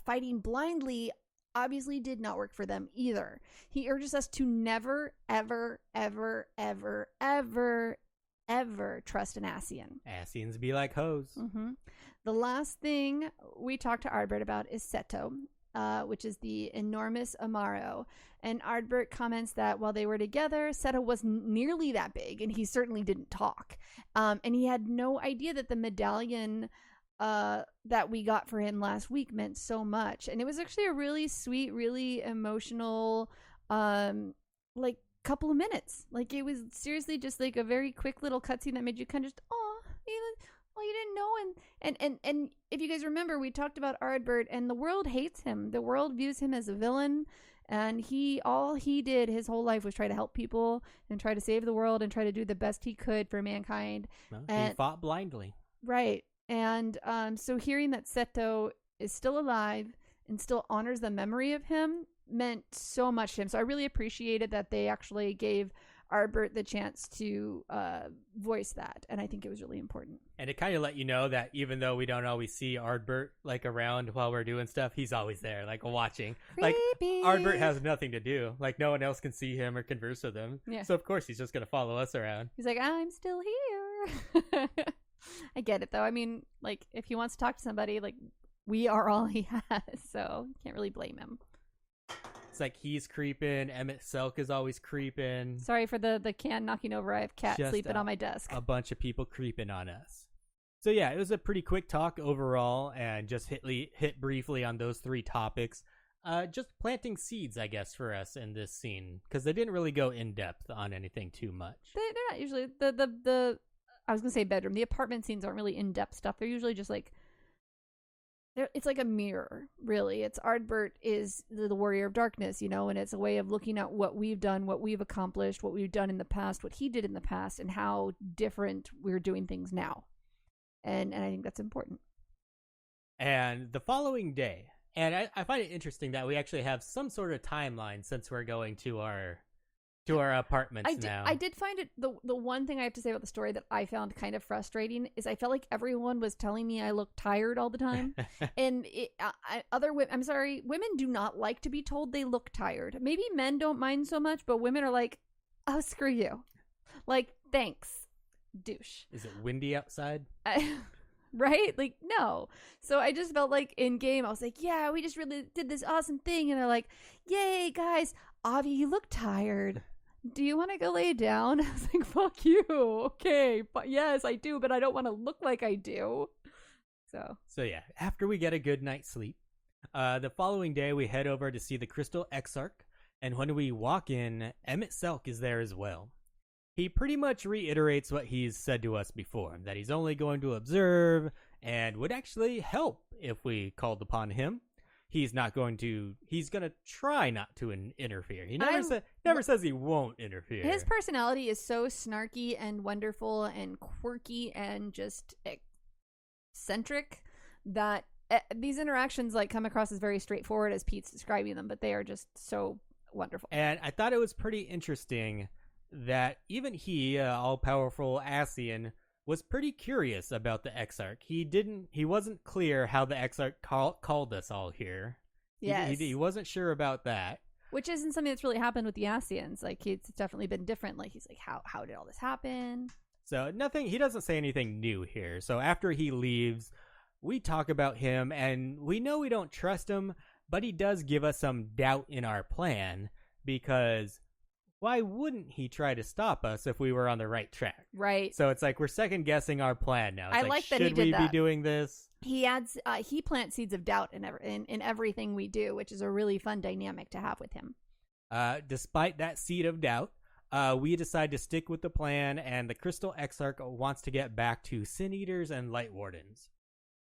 fighting blindly obviously did not work for them either. He urges us to never, ever, ever, ever, ever, ever trust an Ascian. Ascians be like hoes. Mm-hmm. The last thing we talked to Ardbert about is Seto, which is the enormous Amaro. And Ardbert comments that while they were together, Seto wasn't nearly that big, and he certainly didn't talk. And he had no idea that the medallion that we got for him last week meant so much. And it was actually a really sweet, really emotional, couple of minutes. Like, it was seriously just like a very quick little cutscene that made you kind of just, you didn't know. And if you guys remember, we talked about Ardbert, and the world hates him. The world views him as a villain, and all he did his whole life was try to help people and try to save the world and try to do the best he could for mankind. Well, and he fought blindly. Right. And so hearing that Seto is still alive and still honors the memory of him meant so much to him. So I really appreciated that they actually gave Ardbert the chance to voice that, and I think it was really important. And it kind of let you know that even though we don't always see Ardbert like around while we're doing stuff, he's always there, like watching. Creepy. Like Ardbert has nothing to do. Like no one else can see him or converse with him. Yeah. So of course he's just gonna follow us around. He's like, I'm still here. I get it though. I mean, like if he wants to talk to somebody, like we are all he has, so can't really blame him. It's like he's creeping. Emmett Selk is always creeping. Sorry for the can knocking over. I have cat Just sleeping on my desk. A bunch of people creeping on us. So yeah, it was a pretty quick talk overall, and just hit briefly on those 3 topics. Just planting seeds, I guess, for us in this scene, because they didn't really go in depth on anything too much. They're not usually the I was gonna say bedroom. The apartment scenes aren't really in depth stuff. They're usually just like. It's like a mirror, really. It's Ardbert is the warrior of darkness, and it's a way of looking at what we've done, what we've accomplished, what we've done in the past, what he did in the past, and how different we're doing things now. And I think that's important. And the following day, and I find it interesting that we actually have some sort of timeline since we're going to our apartments now. I did find it the one thing I have to say about the story that I found kind of frustrating is I felt like everyone was telling me I looked tired all the time, and I'm sorry, women do not like to be told they look tired. Maybe men don't mind so much, but women are like, oh, screw you, like thanks, douche. Is it windy outside? Right? Like, no. So I just felt like in game, I was like, yeah, we just really did this awesome thing. And they're like, yay, guys, Avi, you look tired. Do you want to go lay down? I was like, fuck you. Okay. But yes, I do, but I don't want to look like I do. So yeah, after we get a good night's sleep, the following day we head over to see the Crystal Exarch. And when we walk in, Emmett Selk is there as well. He pretty much reiterates what he's said to us before, that he's only going to observe and would actually help if we called upon him. He's going to try not to interfere. He never says he won't interfere. His personality is so snarky and wonderful and quirky and just eccentric that these interactions like come across as very straightforward as Pete's describing them, but they are just so wonderful. And I thought it was pretty interesting that even he, all-powerful Ascian, was pretty curious about the Exarch. He wasn't clear how the Exarch called us all here. Yes. He wasn't sure about that. Which isn't something that's really happened with the Ascians. Like, it's definitely been different. Like, he's like, how did all this happen? So he doesn't say anything new here. So after he leaves, we talk about him, and we know we don't trust him, but he does give us some doubt in our plan, because why wouldn't he try to stop us if we were on the right track? Right. So it's like we're second guessing our plan now. It's I like that he should did we that. be doing this? He plants seeds of doubt in everything we do, which is a really fun dynamic to have with him. Despite that seed of doubt, we decide to stick with the plan, and the Crystal Exarch wants to get back to Sin Eaters and Light Wardens.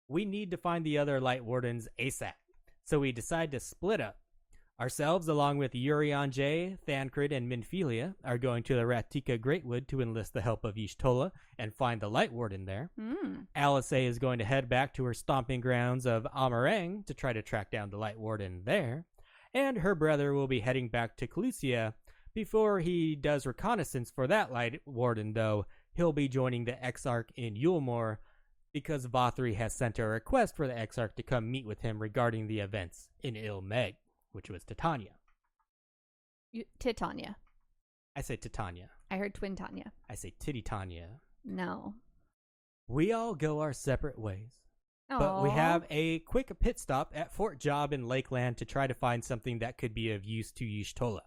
We need to find the other Light Wardens ASAP, so we decide to split up. Ourselves, along with Urion J, Thancred, and Minfilia, are going to the Rak'tika Greatwood to enlist the help of Y'shtola and find the Light Warden there. Alice A is going to head back to her stomping grounds of Amarang to try to track down the Light Warden there. And her brother will be heading back to Calusia. Before he does reconnaissance for that Light Warden, though, he'll be joining the Exarch in Yulmore because Vothri has sent a request for the Exarch to come meet with him regarding the events in Ilmeg, which was Titania. Titania. I say Titania. I heard Twin Tanya. I say Titty Tanya. No. We all go our separate ways. Aww. But we have a quick pit stop at Fort Job in Lakeland to try to find something that could be of use to Y'shtola.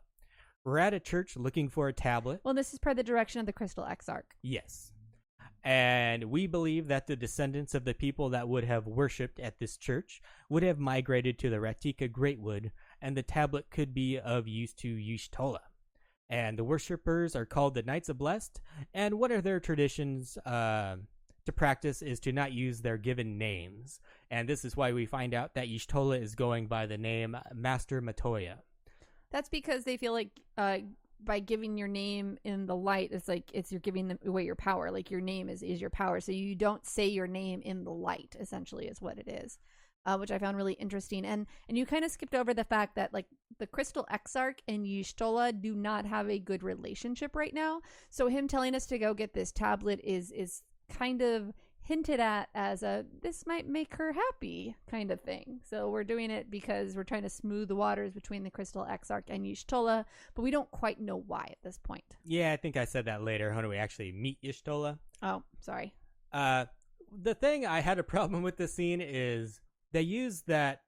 We're at a church looking for a tablet. Well, this is per the direction of the Crystal Exarch. Yes. And we believe that the descendants of the people that would have worshipped at this church would have migrated to the Rak'tika Greatwood, and the tablet could be of use to Y'shtola. And the worshippers are called the Knights of Blessed, and one of their traditions to practice is to not use their given names. And this is why we find out that Y'shtola is going by the name Master Matoya. That's because they feel like by giving your name in the light, it's you're giving away your power. Like your name is your power. So you don't say your name in the light, essentially, is what it is. Which I found really interesting. And you kind of skipped over the fact that like the Crystal Exarch and Y'shtola do not have a good relationship right now. So him telling us to go get this tablet is kind of hinted at as this might make her happy kind of thing. So we're doing it because we're trying to smooth the waters between the Crystal Exarch and Y'shtola, but we don't quite know why at this point. Yeah, I think I said that later when we actually meet Y'shtola. Oh, sorry. The thing I had a problem with this scene is they use that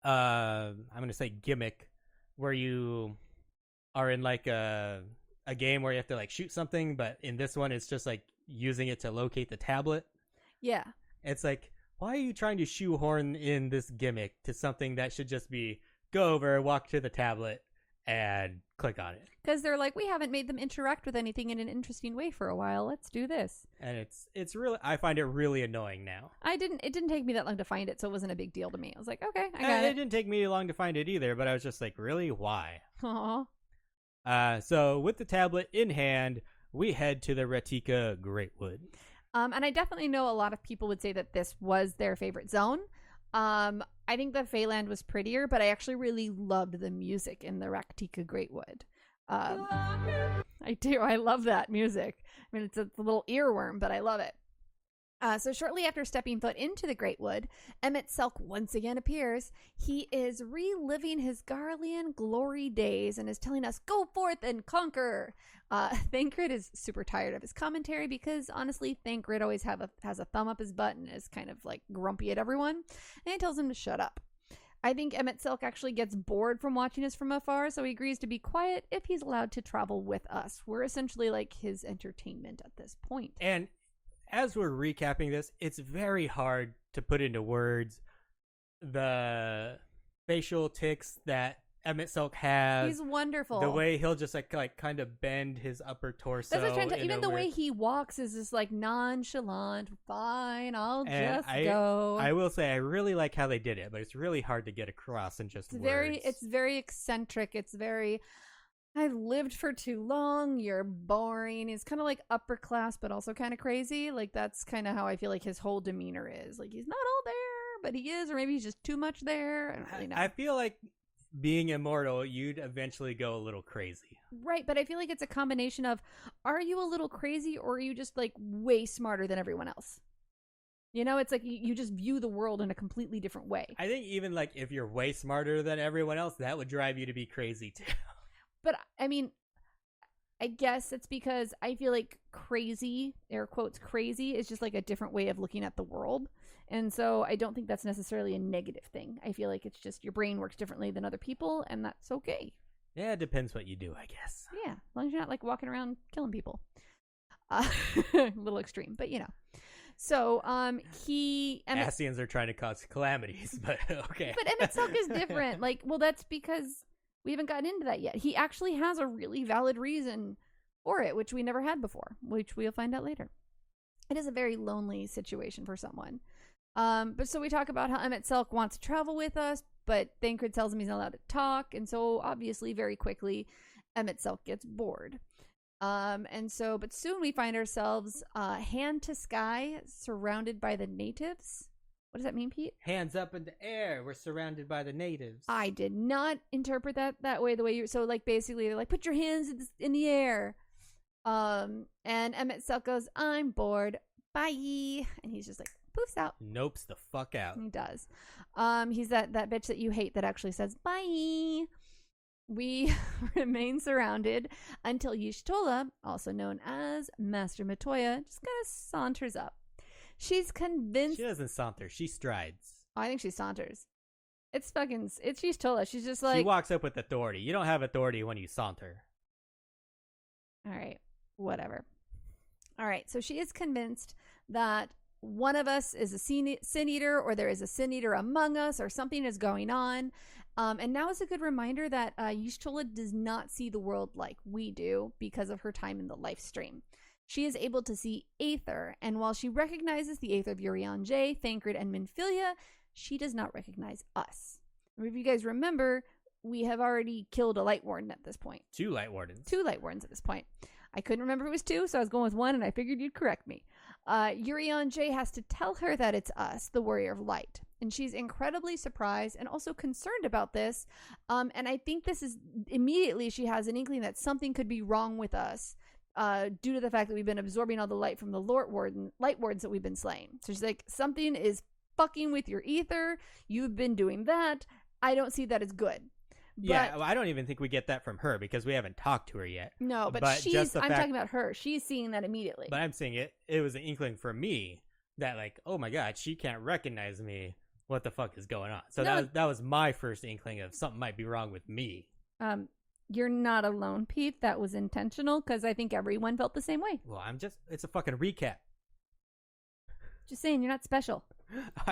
I'm gonna say gimmick where you are in like a game where you have to like shoot something, but in this one it's just like using it to locate the tablet. Yeah. It's like, why are you trying to shoehorn in this gimmick to something that should just be go over, walk to the tablet, and click on it? Because they're like, we haven't made them interact with anything in an interesting way for a while. Let's do this. And it's really, I find it really annoying now. It didn't take me that long to find it, so it wasn't a big deal to me. I was like, okay, I got it. It didn't take me long to find it either, but I was just like, really? Why? Aww. So with the tablet in hand, we head to the Rak'tika Greatwood. And I definitely know a lot of people would say that this was their favorite zone. I think the Feyland was prettier, but I actually really loved the music in the Rak'tika Greatwood. I do. I love that music. I mean, it's a little earworm, but I love it. So shortly after stepping foot into the Greatwood, Emmett Selk once again appears. He is reliving his Garlean glory days and is telling us, go forth and conquer. Thancred is super tired of his commentary because, honestly, Thancred always has a thumb up his butt and is kind of, like, grumpy at everyone. And he tells him to shut up. I think Emmett Selk actually gets bored from watching us from afar, so he agrees to be quiet if he's allowed to travel with us. We're essentially, like, his entertainment at this point. And as we're recapping this, it's very hard to put into words the facial tics that Emmett Selk has. He's wonderful. The way he'll just like kind of bend his upper torso. That's what I'm trying to. Even the way he walks is just like nonchalant. Fine, I'll just go. I will say I really like how they did it, but it's really hard to get across in just words. It's very eccentric. It's very. I've lived for too long. You're boring. He's kind of like upper class, but also kind of crazy. Like that's kind of how I feel like his whole demeanor is. Like he's not all there, but he is, or maybe he's just too much there. I don't really know. I feel like being immortal, you'd eventually go a little crazy. Right, but I feel like it's a combination of, are you a little crazy or are you just like way smarter than everyone else? You know, it's like you just view the world in a completely different way. I think even like if you're way smarter than everyone else, that would drive you to be crazy too. But I mean, I guess it's because I feel like crazy, air quotes, crazy is just like a different way of looking at the world. And so I don't think that's necessarily a negative thing. I feel like it's just your brain works differently than other people, and that's okay. Yeah, it depends what you do, I guess. Yeah, as long as you're not like walking around killing people. A little extreme, but you know. So, Ascians are trying to cause calamities, but okay. But Emmett Silk is different. Like, well, that's because we haven't gotten into that yet. He actually has a really valid reason for it, which we never had before, which we'll find out later. It is a very lonely situation for someone. But so we talk about how Emmett Silk wants to travel with us, but Thancred tells him he's not allowed to talk, and so obviously very quickly Emmett Silk gets bored. But soon we find ourselves hand to sky, surrounded by the natives. What does that mean, Pete? Hands up in the air. We're surrounded by the natives. I did not interpret that way. The way you so like basically they're like put your hands in the air. And Emmett Silk goes, "I'm bored. Bye," and he's just like poofs out. Nopes the fuck out. He does. He's that bitch that you hate that actually says bye. We remain surrounded until Y'shtola, also known as Master Matoya, just kind of saunters up. She's convinced. She doesn't saunter. She strides. I think she saunters. It's Y'shtola. She's just like. She walks up with authority. You don't have authority when you saunter. All right. Whatever. All right. So she is convinced that one of us is a sin eater, or there is a sin eater among us, or something is going on. And now is a good reminder that Y'shtola does not see the world like we do because of her time in the life stream. She is able to see Aether, and while she recognizes the Aether of Urianger, Thancred, and Minfilia, she does not recognize us. If you guys remember, we have already killed a Light Warden at this point. 2 Light Wardens. 2 Light Wardens at this point. I couldn't remember if it was 2, so I was going with 1, and I figured you'd correct me. Urianger has to tell her that it's us, the Warrior of Light. And she's incredibly surprised and also concerned about this. And I think this is immediately she has an inkling that something could be wrong with us due to the fact that we've been absorbing all the light from the Light Wardens that we've been slaying. So she's like, something is fucking with your ether. You've been doing that. I don't see that as good. Yeah, well, I don't even think we get that from her because we haven't talked to her yet. No, but I'm talking about her. She's seeing that immediately. But I'm saying it was an inkling for me that like, oh my god, she can't recognize me. What the fuck is going on? So that was my first inkling of something might be wrong with me. You're not alone, Pete. That was intentional because I think everyone felt the same way. Well, it's a fucking recap. Just saying, you're not special.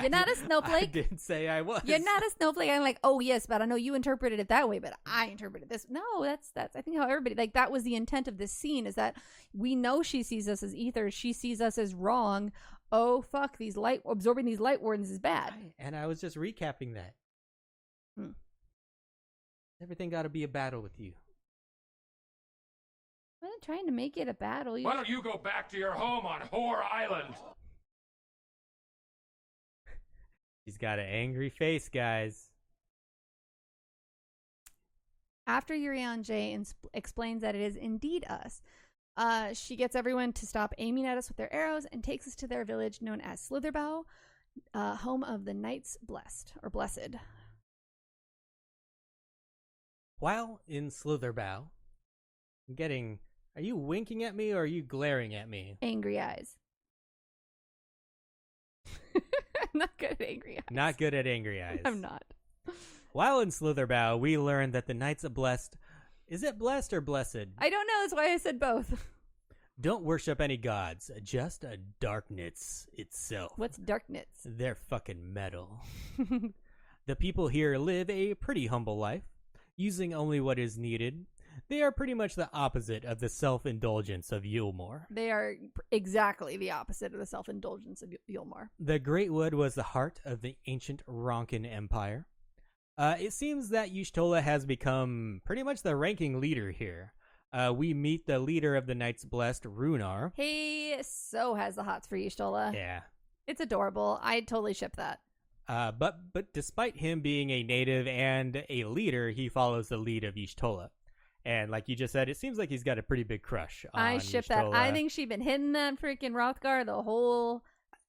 You're not a snowflake. I didn't say I was. You're not a snowflake. I'm like, oh yes, but I know you interpreted it that way, but I interpreted this. No, that's I think how everybody, like, that was the intent of this scene, is that we know she sees us as ether. She sees us as wrong. Oh fuck, absorbing these light wardens is bad. And I was just recapping that. Everything got to be a battle with you. I'm not trying to make it a battle. Why don't you go back to your home on Whore Island? She's got an angry face, guys. After Urianger explains that it is indeed us, she gets everyone to stop aiming at us with their arrows and takes us to their village known as Slitherbow, home of the Knights Blessed, or Blessed. While in Slitherbow, are you winking at me or are you glaring at me? Angry eyes. I'm not good at angry eyes. Not good at angry eyes. I'm not. While in Slitherbow, we learn that the Knights of Blessed... Is it blessed or blessed? I don't know. That's why I said both. Don't worship any gods. Just a darkness itself. What's darkness? They're fucking metal. The people here live a pretty humble life, using only what is needed. They are pretty much the opposite of the self-indulgence of Yulmore. They are exactly the opposite of the self-indulgence of Yulmore. The Greatwood was the heart of the ancient Ronkin Empire. It seems that Y'shtola has become pretty much the ranking leader here. We meet the leader of the Knights Blessed, Runar. He so has the hots for Y'shtola. Yeah. It's adorable. I totally ship that. But despite him being a native and a leader, he follows the lead of Y'shtola. And like you just said, it seems like he's got a pretty big crush on I ship Y'shtola. that. I think she's been hitting that freaking Hrothgar the whole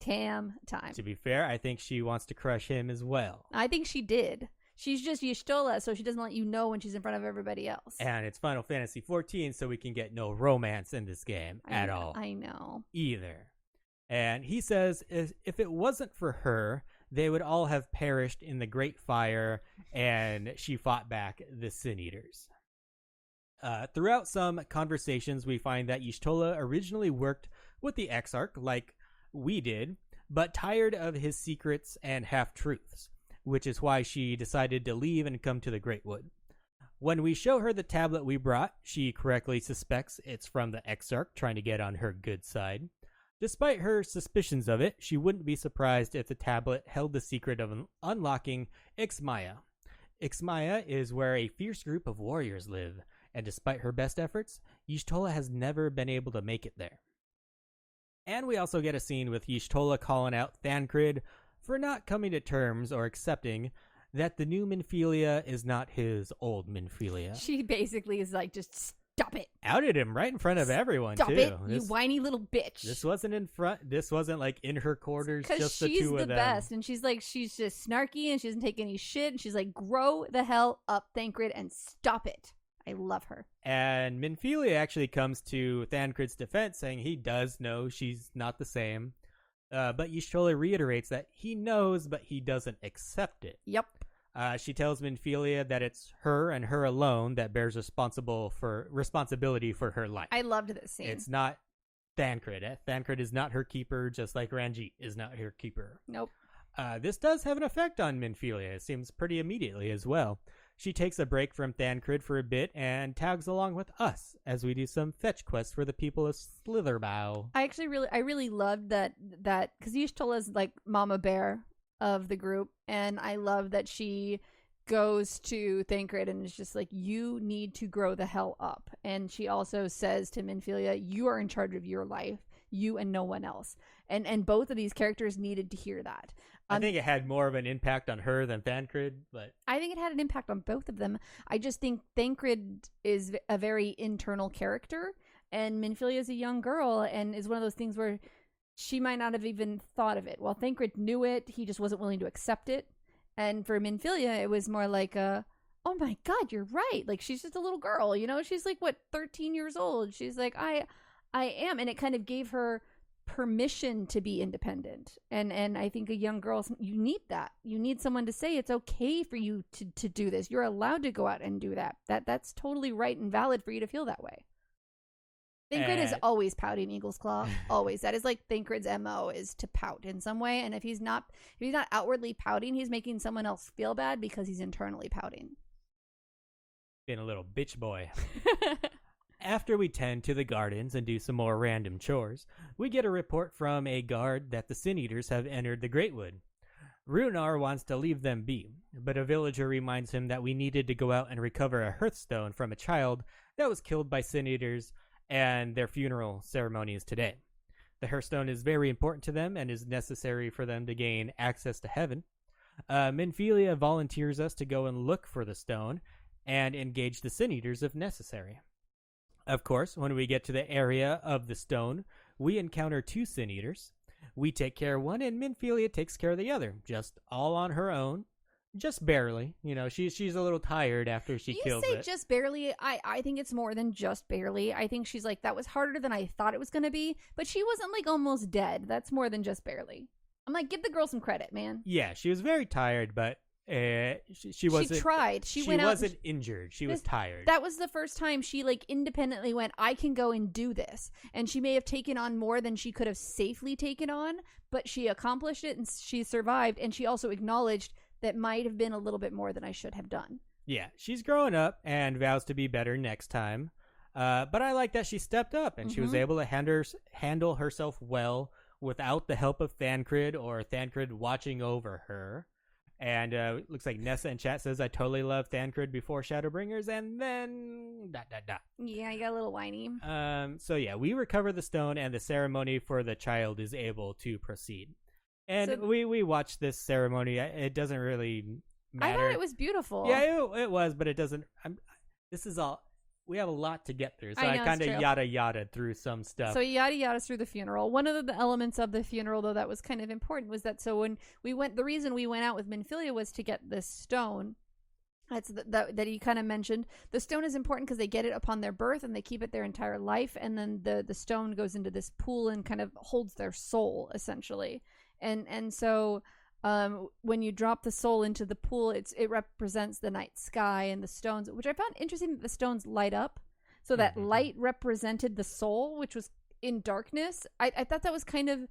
damn time. To be fair, I think she wants to crush him as well. I think she did. She's just Y'shtola, so she doesn't let you know when she's in front of everybody else. And it's Final Fantasy XIV, so we can get no romance in this game at all. I know. Either. And he says if it wasn't for her, they would all have perished in the Great Fire, and she fought back the Sin Eaters. Throughout some conversations, we find that Y'shtola originally worked with the Exarch like we did, but tired of his secrets and half-truths, which is why she decided to leave and come to the Greatwood. When we show her the tablet we brought, she correctly suspects it's from the Exarch trying to get on her good side. Despite her suspicions of it, she wouldn't be surprised if the tablet held the secret of unlocking Ixmaya. Ixmaya is where a fierce group of warriors live, and despite her best efforts, Y'shtola has never been able to make it there. And we also get a scene with Y'shtola calling out Thancred for not coming to terms or accepting that the new Minfilia is not his old Minfilia. She basically is like, just stop it. Outed him right in front of everyone, Stop too. it, you whiny little bitch. This wasn't in front. This wasn't like in her quarters. Just the two of them. Because she's the best, and she's just snarky, and she doesn't take any shit, and she's like, grow the hell up, Thancred, and stop it. I love her. And Minfilia actually comes to Thancred's defense, saying he does know she's not the same. But Y'shtola reiterates that he knows, but he doesn't accept it. Yep. She tells Minfilia that it's her and her alone that bears responsibility for her life. I loved this scene. It's not Thancred. Thancred is not her keeper, just like Ranjit is not her keeper. Nope. This does have an effect on Minfilia. It seems pretty immediately as well. She takes a break from Thancred for a bit and tags along with us as we do some fetch quests for the people of Slitherbow. I really loved that because Y'shtola's like Mama Bear of the group, and I love that she goes to Thancred and is just like, you need to grow the hell up. And she also says to Minfilia, you are in charge of your life, you and no one else. And both of these characters needed to hear that. I think it had more of an impact on her than Thancred, but I think it had an impact on both of them. I just think Thancred is a very internal character, and Minfilia is a young girl and is one of those things where she might not have even thought of it. While Thancred knew it, he just wasn't willing to accept it. And for Minfilia, it was more like oh my God, you're right. Like, she's just a little girl, you know? She's like, 13 years old. She's like, I am. And it kind of gave her permission to be independent. And I think a young girl, you need that. You need someone to say it's okay for you to do this. You're allowed to go out and do that. That's totally right and valid for you to feel that way. Thancred is always pouting Eagle's Claw. Always. That is like Thancred's MO, is to pout in some way. And if he's not outwardly pouting, he's making someone else feel bad because he's internally pouting. Being a little bitch boy. After we tend to the gardens and do some more random chores, we get a report from a guard that the Sin Eaters have entered the Greatwood. Runar wants to leave them be, but a villager reminds him that we needed to go out and recover a hearthstone from a child that was killed by Sin Eaters, and their funeral ceremony is today. The hearthstone is very important to them and is necessary for them to gain access to heaven. Minfilia volunteers us to go and look for the stone and engage the Sin Eaters if necessary. Of course, when we get to the area of the stone, we encounter two Sin Eaters. We take care of one, and Minfilia takes care of the other, just all on her own, just barely. You know, she's a little tired after she kills it. You say just barely. I think it's more than just barely. I think she's like, that was harder than I thought it was going to be, but she wasn't like almost dead. That's more than just barely. I'm like, give the girl some credit, man. Yeah, she was very tired, but she wasn't. She tried. She went wasn't injured. She was tired. That was the first time she like independently went, I can go and do this. And she may have taken on more than she could have safely taken on, but she accomplished it and she survived. And she also acknowledged that might have been a little bit more than I should have done. Yeah, she's growing up and vows to be better next time. But I like that she stepped up and she was able to handle herself well without the help of Thancred or Thancred watching over her. And looks like Nessa in chat says, I totally love Thancred before Shadowbringers, and then ... Yeah, you got a little whiny. So yeah, we recover the stone, and the ceremony for the child is able to proceed. And So- we watched this ceremony. It doesn't really matter. I thought it was beautiful. Yeah, it was, but it doesn't. This is all. We have a lot to get through, so I know, kind it's of true. yada through some stuff. So yada through the funeral. One of the elements of the funeral, though, that was kind of important was that when we went, the reason we went out with Minfilia was to get this stone. That's that he kind of mentioned. The stone is important because they get it upon their birth and they keep it their entire life, and then the stone goes into this pool and kind of holds their soul essentially. And so when you drop the soul into the pool, it represents the night sky and the stones, which I found interesting that the stones light up. So that light represented the soul, which was in darkness. I thought that was kind of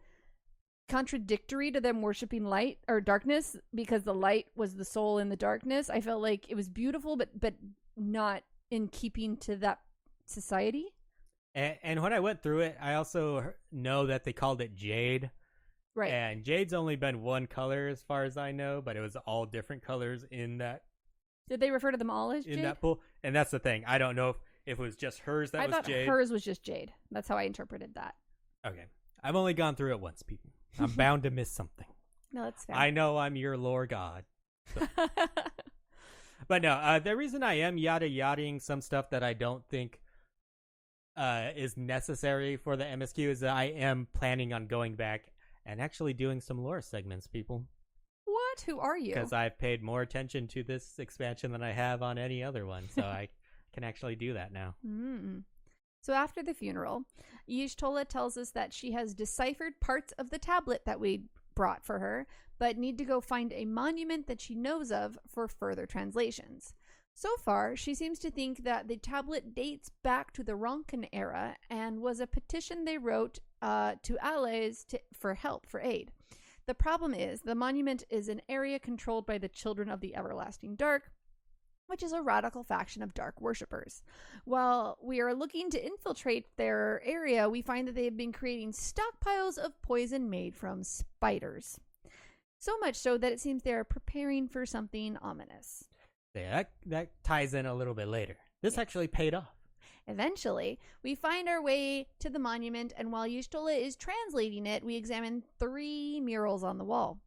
contradictory to them worshiping light or darkness, because the light was the soul in the darkness. I felt like it was beautiful, but not in keeping to that society. And when I went through it, I also know that they called it jade. Right. And jade's only been one color as far as I know, but it was all different colors in that. Did they refer to them all as jade? In that pool. And that's the thing. I don't know if it was just hers that I was thought jade. hers was just jade. That's how I interpreted that. Okay. I've only gone through it once, people. I'm bound to miss something. No, that's fair. I know I'm your Lord God. So. But no, the reason I am yada-yadaing some stuff that I don't think is necessary for the MSQ is that I am planning on going back and actually doing some lore segments, people. What? Who are you? Because I've paid more attention to this expansion than I have on any other one, so I can actually do that now. So after the funeral, Y'shtola tells us that she has deciphered parts of the tablet that we brought for her, but need to go find a monument that she knows of for further translations. So far, she seems to think that the tablet dates back to the Ronkan era and was a petition they wrote to allies for help, for aid. The problem is, the monument is an area controlled by the Children of the Everlasting Dark, which is a radical faction of dark worshippers. While we are looking to infiltrate their area, we find that they have been creating stockpiles of poison made from spiders. So much so that it seems they are preparing for something ominous. Yeah, that ties in a little bit later. This actually paid off. Eventually, we find our way to the monument, and while Y'shtola is translating it, we examine 3 murals on the wall.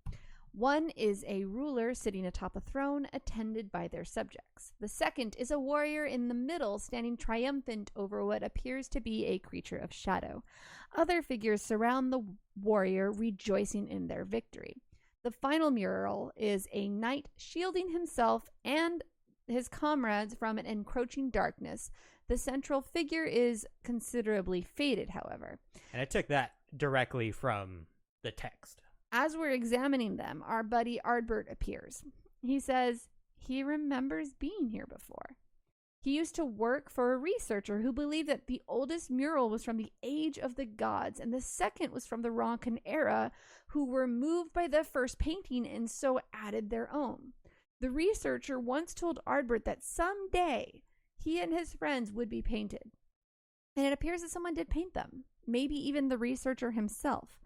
One is a ruler sitting atop a throne, attended by their subjects. The second is a warrior in the middle, standing triumphant over what appears to be a creature of shadow. Other figures surround the warrior, rejoicing in their victory. The final mural is a knight shielding himself and his comrades from an encroaching darkness. The central figure is considerably faded, however. And I took that directly from the text. As we're examining them, our buddy Ardbert appears. He says he remembers being here before. He used to work for a researcher who believed that the oldest mural was from the Age of the Gods, and the second was from the Ronkan era, who were moved by the first painting and so added their own. The researcher once told Ardbert that someday he and his friends would be painted. And it appears that someone did paint them, maybe even the researcher himself.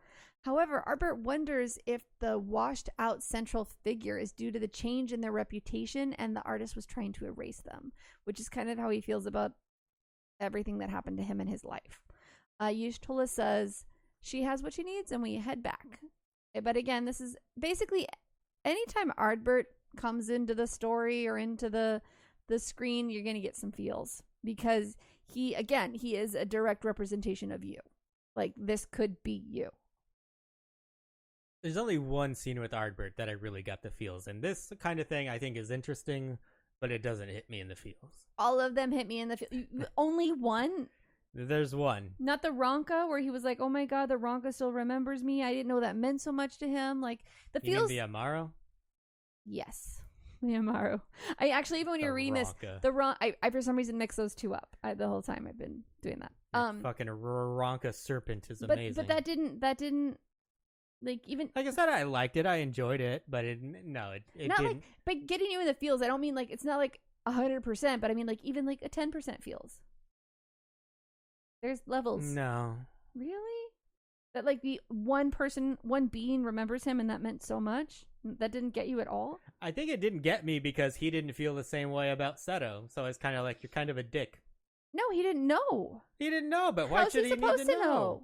However, Ardbert wonders if the washed-out central figure is due to the change in their reputation and the artist was trying to erase them, which is kind of how he feels about everything that happened to him in his life. Y'shtola says she has what she needs and we head back. But again, this is basically anytime Ardbert comes into the story or into the screen, you're going to get some feels because he is a direct representation of you. Like, this could be you. There's only one scene with Ardbert that I really got the feels, and this kind of thing I think is interesting, but it doesn't hit me in the feels. All of them hit me in the feels. Only one? There's one. Not the Ronka, where he was like, oh my god, the Ronka still remembers me. I didn't know that meant so much to him. Like, the feels... You mean the Amaro? Yes. The Amaro. I actually, even when you're reading this, I for some reason mix those two up. The whole time I've been doing that. Fucking Ronka serpent is amazing. But that didn't like, even like I said, I liked it, I enjoyed it, but it not didn't. Like, but getting you in the feels, I don't mean like it's not like 100%, but I mean like even like a 10% feels. There's levels. No. Really? That like the one being remembers him and that meant so much? That didn't get you at all? I think it didn't get me because he didn't feel the same way about Seto, so it's kind of like, you're kind of a dick. No, he didn't know. He didn't know, but why should he need to know?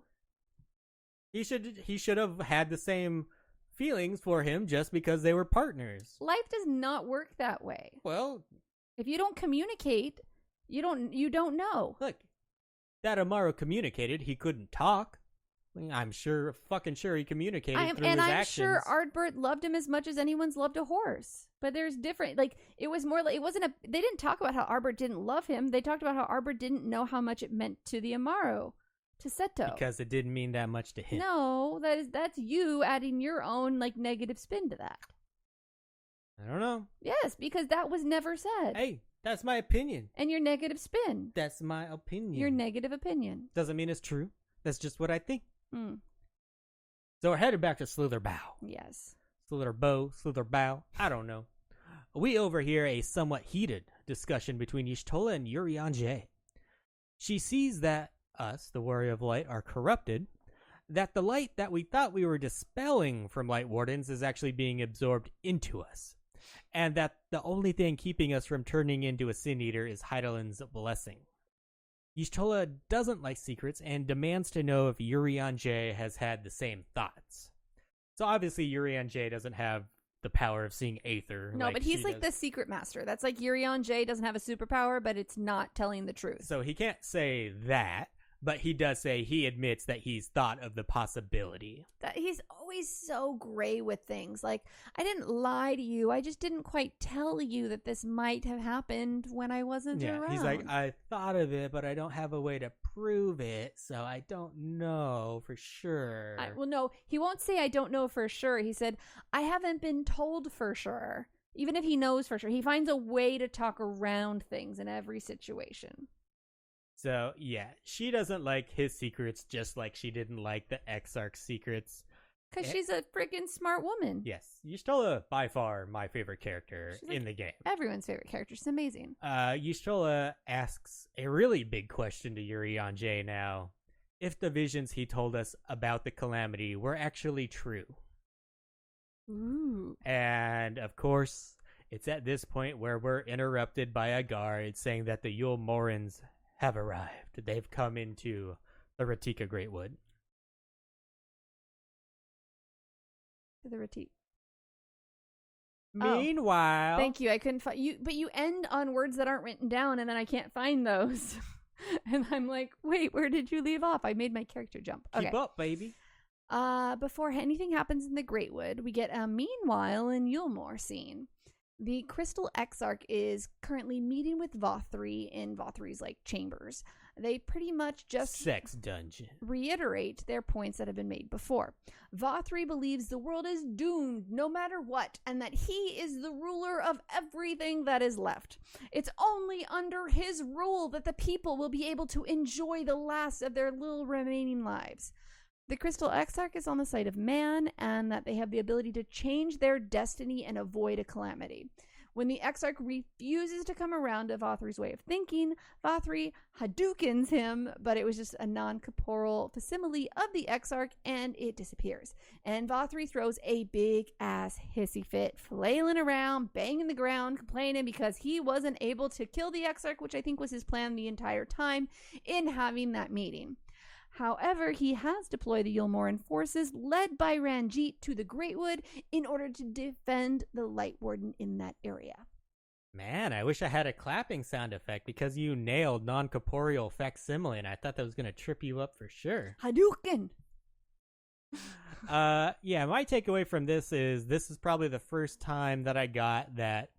He should have had the same feelings for him just because they were partners. Life does not work that way. Well, if you don't communicate, you don't know. Look, that Amaro communicated. He couldn't talk. I'm fucking sure he communicated through his actions. And I'm sure Ardbert loved him as much as anyone's loved a horse. But there's different, like, it was more like, they didn't talk about how Ardbert didn't love him. They talked about how Ardbert didn't know how much it meant to the Amaro. To Seto. Because it didn't mean that much to him. No, that's you adding your own like negative spin to that. I don't know. Yes, because that was never said. Hey, That's my opinion. And your negative spin. That's my opinion. Your negative opinion. Doesn't mean it's true. That's just what I think. Mm. So we're headed back to Slither Bow. Yes. Slither Bow, Slither Bow. I don't know. We overhear a somewhat heated discussion between Y'shtola and Urianger. She sees that us, the Warrior of Light, are corrupted, that the light that we thought we were dispelling from Light Wardens is actually being absorbed into us, and that the only thing keeping us from turning into a Sin Eater is Heidelin's blessing. Y'shtola doesn't like secrets and demands to know if Urianger has had the same thoughts. So obviously Urianger doesn't have the power of seeing Aether. No, like but he's she like does. the secret master. That's like Urianger doesn't have a superpower, but it's not telling the truth. So he can't say that, but he does say he admits that he's thought of the possibility. That he's always so gray with things. Like, I didn't lie to you. I just didn't quite tell you that this might have happened when I wasn't around. He's like, I thought of it, but I don't have a way to prove it, so I don't know for sure. Well, no, he won't say I don't know for sure. He said, I haven't been told for sure. Even if he knows for sure, he finds a way to talk around things in every situation. So, yeah, she doesn't like his secrets just like she didn't like the Exarch's secrets. Because she's a freaking smart woman. Yes, Y'shtola, by far, my favorite character She's like in the game. Everyone's favorite character. She's amazing. Y'shtola asks a really big question to Urianger now. If the visions he told us about the Calamity were actually true. Ooh. And, of course, it's at this point where we're interrupted by a guard saying that the Yule Morans have arrived. They've come into the Rak'tika Greatwood. The Rak'tika. Meanwhile, Thank you. I couldn't find you, but you end on words that aren't written down, and then I can't find those. And I'm like, wait, where did you leave off? I made my character jump. Okay. keep up, baby. Before anything happens in the Greatwood, we get a meanwhile in Yulmore scene. The Crystal Exarch is currently meeting with Vothri in Vothri's chambers. They pretty much just Sex dungeon. reiterate their points that have been made before. Vothri believes the world is doomed no matter what, and that he is the ruler of everything that is left. It's only under his rule that the people will be able to enjoy the last of their little remaining lives. The Crystal Exarch is on the side of man, and that they have the ability to change their destiny and avoid a calamity. When the Exarch refuses to come around to Vothri's way of thinking, Vothri Hadoukens him, but it was just a non-corporeal facsimile of the Exarch, and it disappears. And Vothri throws a big-ass hissy fit, flailing around, banging the ground, complaining because he wasn't able to kill the Exarch, which I think was his plan the entire time in having that meeting. However, he has deployed the Yulmoran forces led by Ranjit to the Greatwood in order to defend the Light Warden in that area. Man, I wish I had a clapping sound effect because you nailed non-corporeal facsimile, and I thought that was going to trip you up for sure. Hadouken! Yeah, my takeaway from this is probably the first time that I got that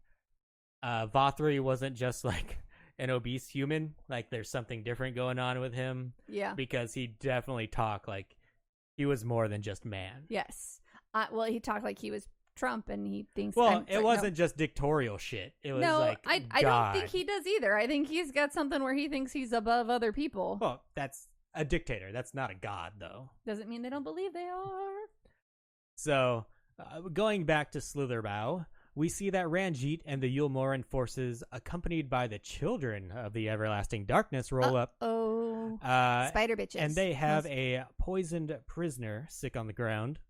Vothri wasn't just like an obese human. Like there's something different going on with him. Yeah. Because he definitely talked like he was more than just man. Yes. Well, he talked like he was Trump, and he thinks. Well, it wasn't just dictatorial shit. It was I don't think he does either. I think he's got something where he thinks he's above other people. Well, that's a dictator. That's not a god, though. Doesn't mean they don't believe they are. So, going back to Slitherbow, we see that Ranjit and the Yulmoran forces, accompanied by the children of the Everlasting Darkness, roll up. Oh, spider bitches. And they have a poisoned prisoner sick on the ground.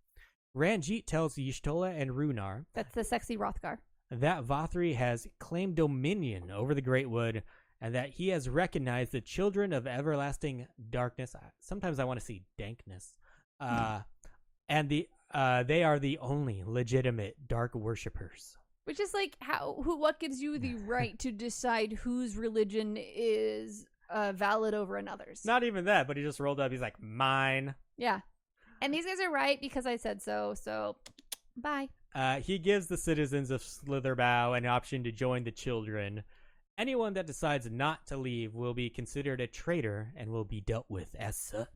Ranjit tells Y'shtola and Runar That's the sexy Rothgar. that Vothri has claimed dominion over the Greatwood and that he has recognized the children of Everlasting Darkness. Sometimes I want to see dankness. And they are the only legitimate dark worshippers. Which is like what gives you the right to decide whose religion is valid over another's? Not even that, but he just rolled up. He's like, mine. Yeah. And these guys are right because I said so. So, bye. He gives the citizens of Slitherbow an option to join the children. Anyone that decides not to leave will be considered a traitor and will be dealt with as such.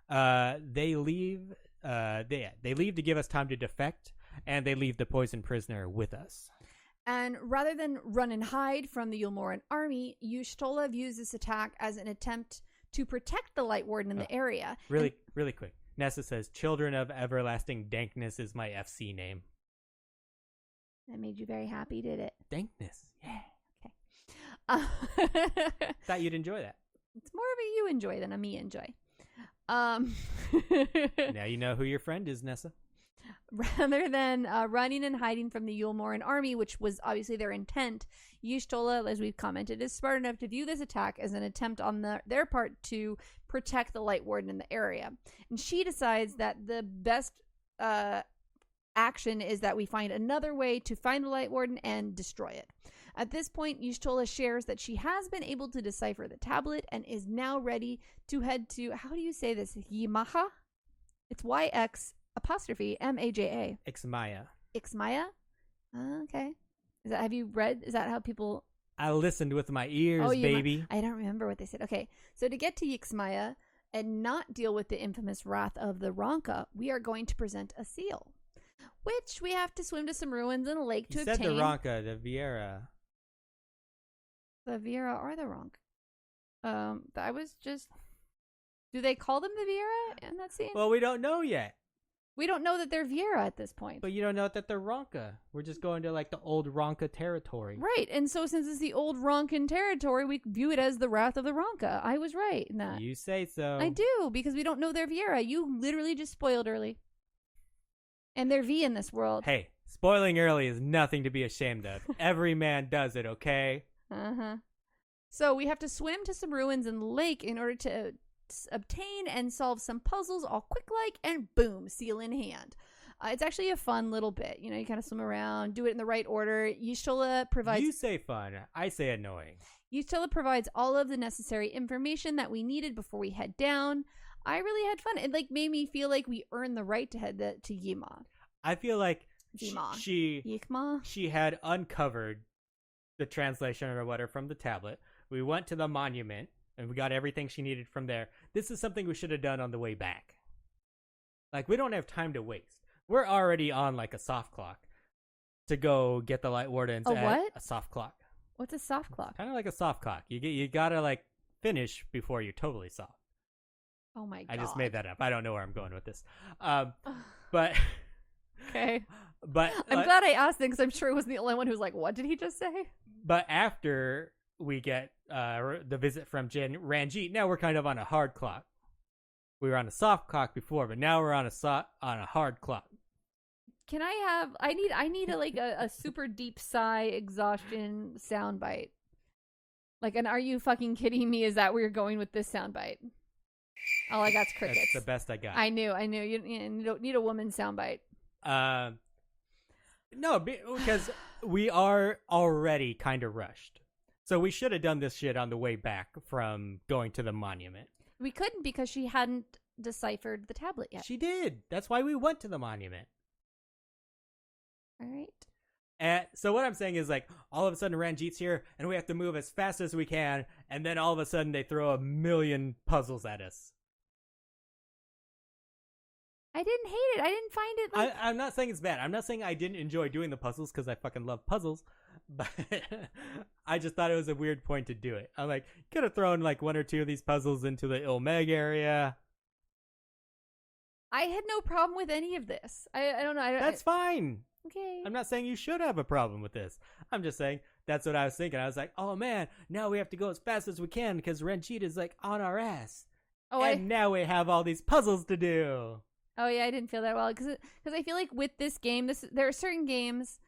They leave. They leave to give us time to defect, and they leave the poisoned prisoner with us. And rather than run and hide from the Yulmoran army, Y'shtola views this attack as an attempt to protect the Light Warden in the area. Really quick. Nessa says, Children of Everlasting Dankness is my FC name. That made you very happy, did it? Dankness. Yeah. Okay. Thought you'd enjoy that. It's more of a you enjoy than a me enjoy. Now you know who your friend is, Nessa. Rather than running and hiding from the Yulmoran army, which was obviously their intent, Y'shtola, as we've commented, is smart enough to view this attack as an attempt on their part to protect the Light Warden in the area. And she decides that the best action is that we find another way to find the Light Warden and destroy it. At this point, Y'shtola shares that she has been able to decipher the tablet and is now ready to head to, how do you say this, Yimaha? It's YX''Maja. Ixmaya. Ixmaya? Okay. Have you read? Is that how people... I listened with my ears, baby. I don't remember what they said. Okay. So to get to Ixmaya and not deal with the infamous wrath of the Ronka, we are going to present a seal, which we have to swim to some ruins in a lake to obtain. You said the Ronka, the Viera. The Viera or the Ronk. I was just... Do they call them the Viera in that scene? Well, we don't know yet. We don't know that they're Viera at this point. But you don't know that they're Ronka. We're just going to like the old Ronka territory. Right. And so since it's the old Ronkan territory, we view it as the wrath of the Ronka. I was right in that. You say so. I do, because we don't know they're Viera. You literally just spoiled early. And they're V in this world. Hey, spoiling early is nothing to be ashamed of. Every man does it, okay? Uh-huh. So we have to swim to some ruins in the lake in order to obtain and solve some puzzles all quick-like, and boom, seal in hand. It's actually a fun little bit. You know, you kind of swim around, do it in the right order. Y'shtola provides... You say fun. I say annoying. Y'shtola provides all of the necessary information that we needed before we head down. I really had fun. It made me feel like we earned the right to head to Yima. I feel like Yima. she had uncovered the translation or whatever from the tablet. We went to the monument, and we got everything she needed from there. This is something we should have done on the way back. Like, we don't have time to waste. We're already on, like, a soft clock to go get the Light Wardens at what? A soft clock. What's a soft clock? Kind of like a soft clock. You gotta, like, finish before you're totally soft. Oh, my God. I just made that up. I don't know where I'm going with this. But... Okay. But I'm glad I asked it, because I'm sure it wasn't the only one who's like, what did he just say? But after we get the visit from Ranjit, now we're kind of on a hard clock. We were on a soft clock before, but now we're on a hard clock. Can I have? I need a super deep sigh exhaustion soundbite. Like an "Are you fucking kidding me?" Is that where you're going with this soundbite? All I got's crickets. That's the best I got. I knew. You need a woman soundbite. No, because we are already kind of rushed. So we should have done this shit on the way back from going to the monument. We couldn't because she hadn't deciphered the tablet yet. She did. That's why we went to the monument. All right. And so what I'm saying is, like, all of a sudden Ranjit's here, and we have to move as fast as we can, and then all of a sudden they throw a million puzzles at us. I didn't hate it. I didn't find it like... I'm not saying it's bad. I'm not saying I didn't enjoy doing the puzzles, because I fucking love puzzles. But I just thought it was a weird point to do it. I'm like, could have thrown like one or two of these puzzles into the Ilmeg area. I had no problem with any of this. I don't know. That's fine. Okay. I'm not saying you should have a problem with this. I'm just saying that's what I was thinking. I was like, oh man, now we have to go as fast as we can because Ranjit is like on our ass. Oh, and now we have all these puzzles to do. Oh yeah, I didn't feel that well because I feel like with this game, there are certain games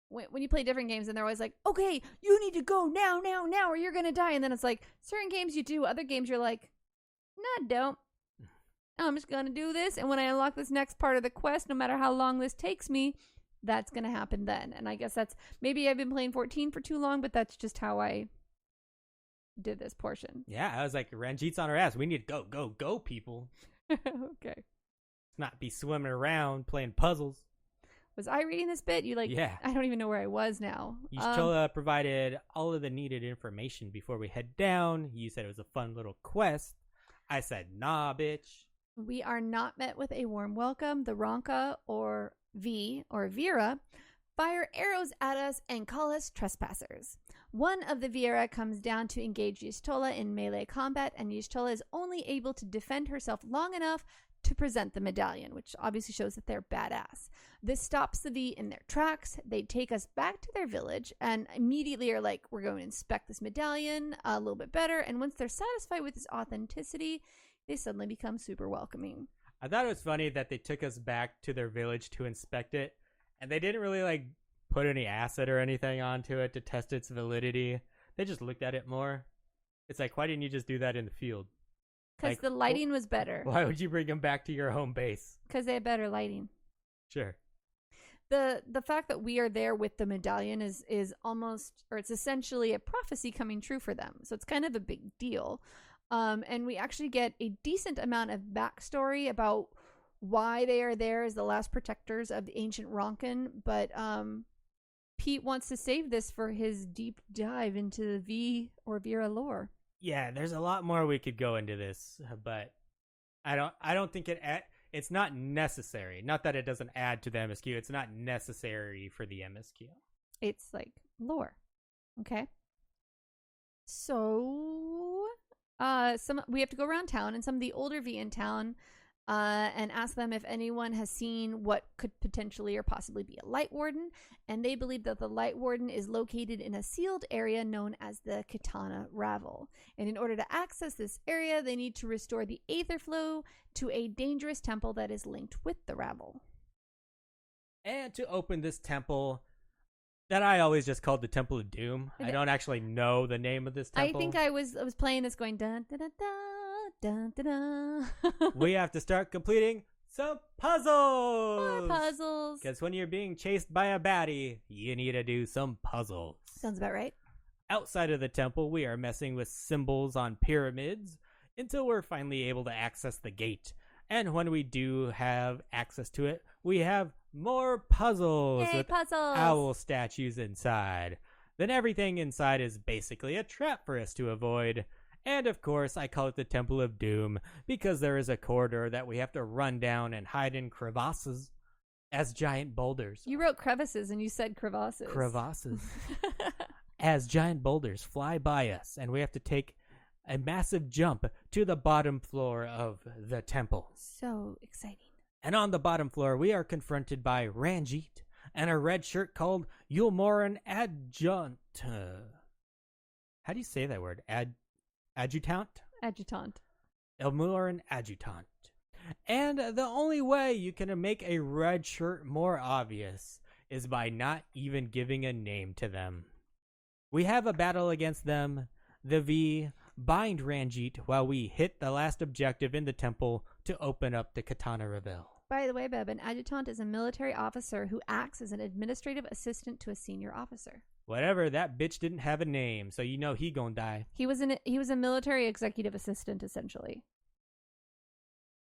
when you play different games and they're always like, okay, you need to go now, or you're gonna die. And then it's like certain games you do, other games you're like, no, don't. I'm just gonna do this, and when I unlock this next part of the quest, no matter how long this takes me, that's gonna happen then. And I guess that's maybe I've been playing 14 for too long, but that's just how I did this portion. Yeah, I was like, Ranjit's on our ass. We need to go, people. Okay. Not be swimming around playing puzzles. Was I reading this bit? Yeah. I don't even know where I was now. Y'shtola provided all of the needed information before we head down. You said it was a fun little quest. I said, nah, bitch. We are not met with a warm welcome. The Ronka or V or Vera fire arrows at us and call us trespassers. One of the Viera comes down to engage Y'shtola in melee combat, and Y'shtola is only able to defend herself long enough to present the medallion, which obviously shows that they're badass. This stops the V in their tracks. They take us back to their village and immediately are like, we're going to inspect this medallion a little bit better. And once they're satisfied with its authenticity, they suddenly become super welcoming. I thought it was funny that they took us back to their village to inspect it, and they didn't really like put any acid or anything onto it to test its validity. They just looked at it more. It's like, why didn't you just do that in the field? Because the lighting was better. Why would you bring them back to your home base? Because they had better lighting. Sure. The fact that we are there with the medallion is almost, or it's essentially a prophecy coming true for them. So it's kind of a big deal. And we actually get a decent amount of backstory about why they are there as the last protectors of the ancient Ronkin. But Pete wants to save this for his deep dive into the V or Vera lore. Yeah, there's a lot more we could go into this, but I don't think it's not necessary. Not that it doesn't add to the MSQ. It's not necessary for the MSQ. It's like lore. Okay. So we have to go around town, and some of the older V in town and ask them if anyone has seen what could potentially or possibly be a light warden, and they believe that the light warden is located in a sealed area known as the Katana Ravel. And in order to access this area, they need to restore the aether flow to a dangerous temple that is linked with the Ravel. And to open this temple that I always just called the Temple of Doom. I don't actually know the name of this temple. I think I was playing this going dun dun dun dun dun dun. We have to start completing some puzzles. More puzzles. Because when you're being chased by a baddie, you need to do some puzzles. Sounds about right. Outside of the temple, we are messing with symbols on pyramids until we're finally able to access the gate. And when we do have access to it, we have more puzzles. Yay, with puzzles. owl statues inside. Then everything inside is basically a trap for us to avoid. And of course, I call it the Temple of Doom because there is a corridor that we have to run down and hide in crevasses as giant boulders. You wrote crevices and you said crevasses. Crevasses. As giant boulders fly by us, and we have to take a massive jump to the bottom floor of the temple. So exciting. And on the bottom floor, we are confronted by Ranjit and a red shirt called Yulmoran Adjutant. How do you say that word? Adjutant? Adjutant. Yulmoran Adjutant. And the only way you can make a red shirt more obvious is by not even giving a name to them. We have a battle against them. The V bind Ranjit while we hit the last objective in the temple to open up the Katana Ravel. By the way, Beb, an adjutant is a military officer who acts as an administrative assistant to a senior officer. Whatever, that bitch didn't have a name, so you know he gonna die. He was a military executive assistant, essentially.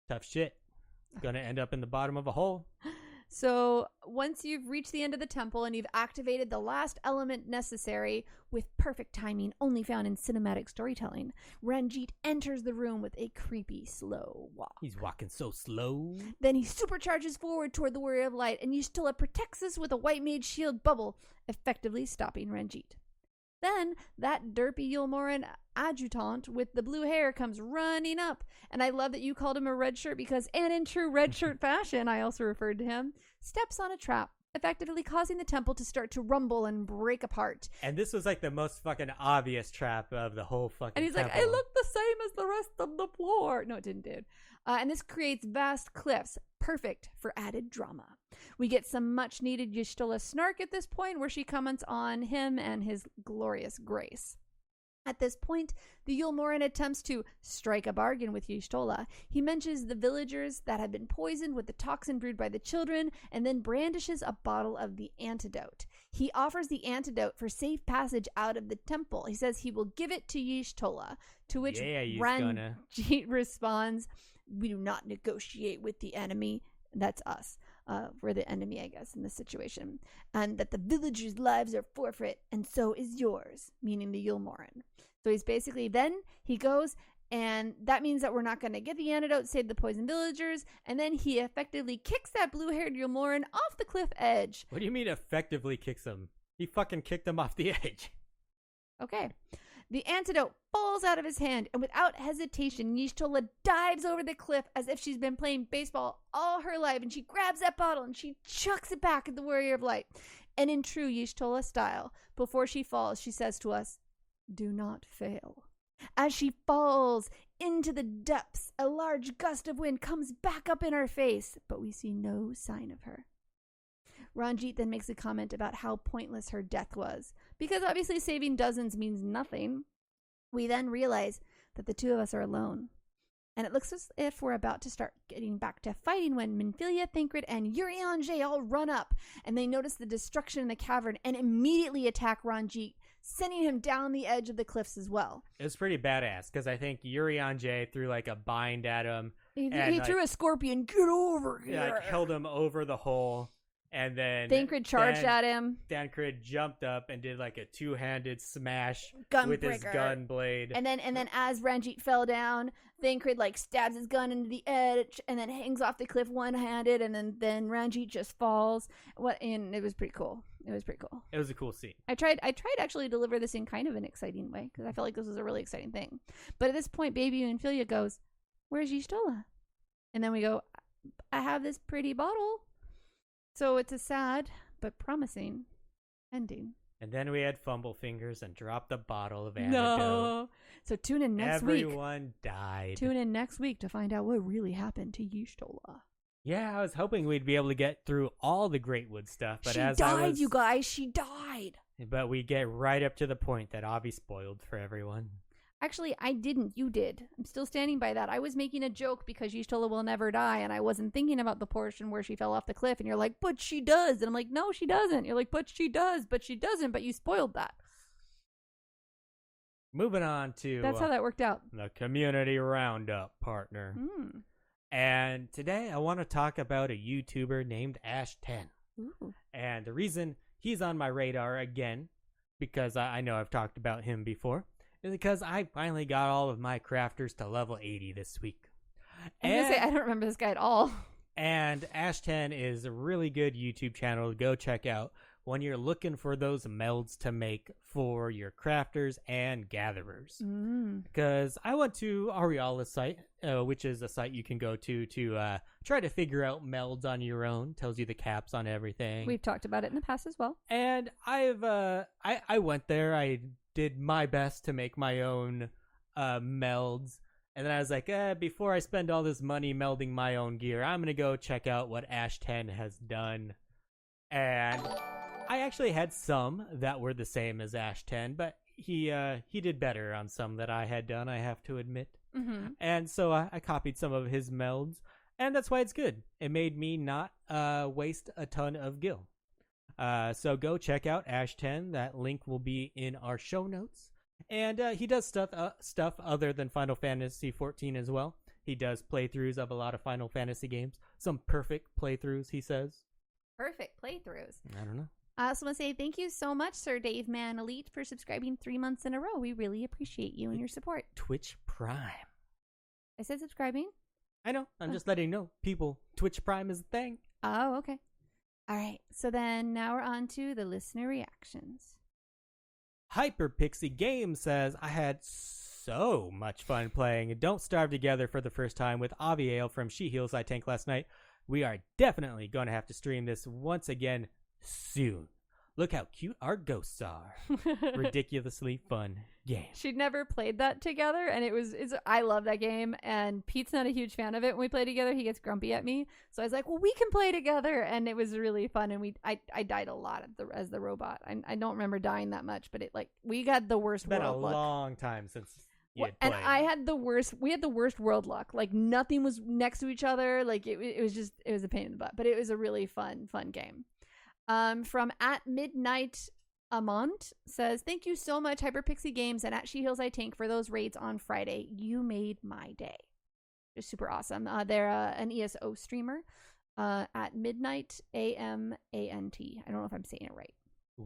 Tough shit. Gonna end up in the bottom of a hole. So once you've reached the end of the temple and you've activated the last element necessary with perfect timing only found in cinematic storytelling, Ranjit enters the room with a creepy, slow walk. He's walking so slow. Then he supercharges forward toward the Warrior of Light, and Y'shtola protects us with a white mage shield bubble, effectively stopping Ranjit. Then that derpy Yulmoran adjutant with the blue hair comes running up. And I love that you called him a red shirt because, and in true red shirt fashion, I also referred to him, steps on a trap, effectively causing the temple to start to rumble and break apart. And this was like the most fucking obvious trap of the whole fucking And he's temple. like, I look the same as the rest of the floor. No, it didn't, dude. And this creates vast cliffs, perfect for added drama. We get some much needed Y'shtola snark at this point where she comments on him and his glorious grace. At this point, the Yulmoran attempts to strike a bargain with Y'shtola. He mentions the villagers that have been poisoned with the toxin brewed by the children and then brandishes a bottle of the antidote. He offers the antidote for safe passage out of the temple. He says he will give it to Y'shtola, to which Ranjit responds, we do not negotiate with the enemy. That's us. We're the enemy, I guess, in this situation. And that the villagers' lives are forfeit, and so is yours, meaning the Yulmoran. So he's basically, then he goes And that means that we're not going to get the antidote, save the poison villagers. And then he effectively kicks that blue-haired Yulmorin off the cliff edge. What do you mean effectively kicks him? He fucking kicked him off the edge. Okay. The antidote falls out of his hand, and without hesitation, Y'shtola dives over the cliff as if she's been playing baseball all her life, and she grabs that bottle and she chucks it back at the Warrior of Light. And in true Y'shtola style, before she falls, she says to us, "Do not fail." As she falls into the depths, a large gust of wind comes back up in our face, but we see no sign of her. Ranjit then makes a comment about how pointless her death was, because obviously saving dozens means nothing. We then realize that the two of us are alone, and it looks as if we're about to start getting back to fighting when Minfilia, Thancred, and Urianger all run up, and they notice the destruction in the cavern and immediately attack Ranjit, sending him down the edge of the cliffs as well. It was pretty badass, because I think Urianger threw like a bind at him. He like, threw a scorpion, "Get over here!" like held him over the hole. And then Thancred charged at him. Thancred jumped up and did like a two-handed smash Gun with his breaker. gun blade. And then as Ranjit fell down, Thancred like stabs his gun into the edge and then hangs off the cliff one-handed, and then Ranjit just falls. And it was pretty cool. It was a cool scene. I tried actually to deliver this in kind of an exciting way, because I felt like this was a really exciting thing. But at this point, Baby Minfilia goes, "Where's Y'shtola?" And then we go, "I have this pretty bottle." So it's a sad but promising ending. And then we had fumble fingers and dropped the bottle of antidote. No. So tune in next week. Everyone died. Tune in next week to find out what really happened to Y'shtola. Yeah, I was hoping we'd be able to get through all the Greatwood stuff, but she as died, you guys. She died. But we get right up to the point that Avi spoiled for everyone. Actually, I didn't. You did. I'm still standing by that. I was making a joke because Y'shtola will never die, and I wasn't thinking about the portion where she fell off the cliff, and you're like, "But she does." And I'm like, "No, she doesn't." You're like, "But she does, but she doesn't," but you spoiled that. Moving on to... That's how that worked out. The community roundup, partner. And today I want to talk about a YouTuber named Ash10. Ooh. And the reason he's on my radar again, because I know I've talked about him before, is because I finally got all of my crafters to level 80 this week. I was gonna say, I don't remember this guy at all. And Ash10 is a really good YouTube channel to go check out when you're looking for those melds to make for your crafters and gatherers. Because I went to Ariala's site, which is a site you can go to try to figure out melds on your own. Tells you the caps on everything. We've talked about it in the past as well. And I went there. I did my best to make my own melds. And then I was like, before I spend all this money melding my own gear, I'm going to go check out what Ash10 has done. And I actually had some that were the same as Ash10, but he did better on some that I had done, I have to admit. And so I copied some of his melds, and that's why it's good. It made me not waste a ton of gil. So go check out Ash10. That link will be in our show notes. And he does stuff other than Final Fantasy XIV as well. He does playthroughs of a lot of Final Fantasy games. Some perfect playthroughs, he says. Perfect playthroughs. I don't know. I also want to say thank you so much, Sir Dave Man Elite, for subscribing 3 months in a row. We really appreciate you and your support. Twitch Prime. I said subscribing? I know. I'm just letting you know. People, Twitch Prime is a thing. Oh, okay. All right. So then now we're on to the listener reactions. Hyper Pixie Games says, I had so much fun playing Don't Starve Together for the first time with Aviale from She Heals I Tank last night. We are definitely going to have to stream this once again soon. Look how cute our ghosts are. Ridiculously fun game. She'd never played that together, and I love that game, and Pete's not a huge fan of it. When we play together, he gets grumpy at me. So I was like, well, we can play together, and it was really fun, and I died a lot as the robot. I don't remember dying that much, but we got the worst world luck. It's been a long time since you had and played. we had the worst world luck. Like, nothing was next to each other. Like, it was a pain in the butt, but it was a really fun game. From at Midnight Amont says, thank you so much, Hyperpixie Games and at She Heals I Tank for those raids on Friday. You made my day. Just super awesome. They're an ESO streamer at Midnight AMANT. I don't know if I'm saying it right.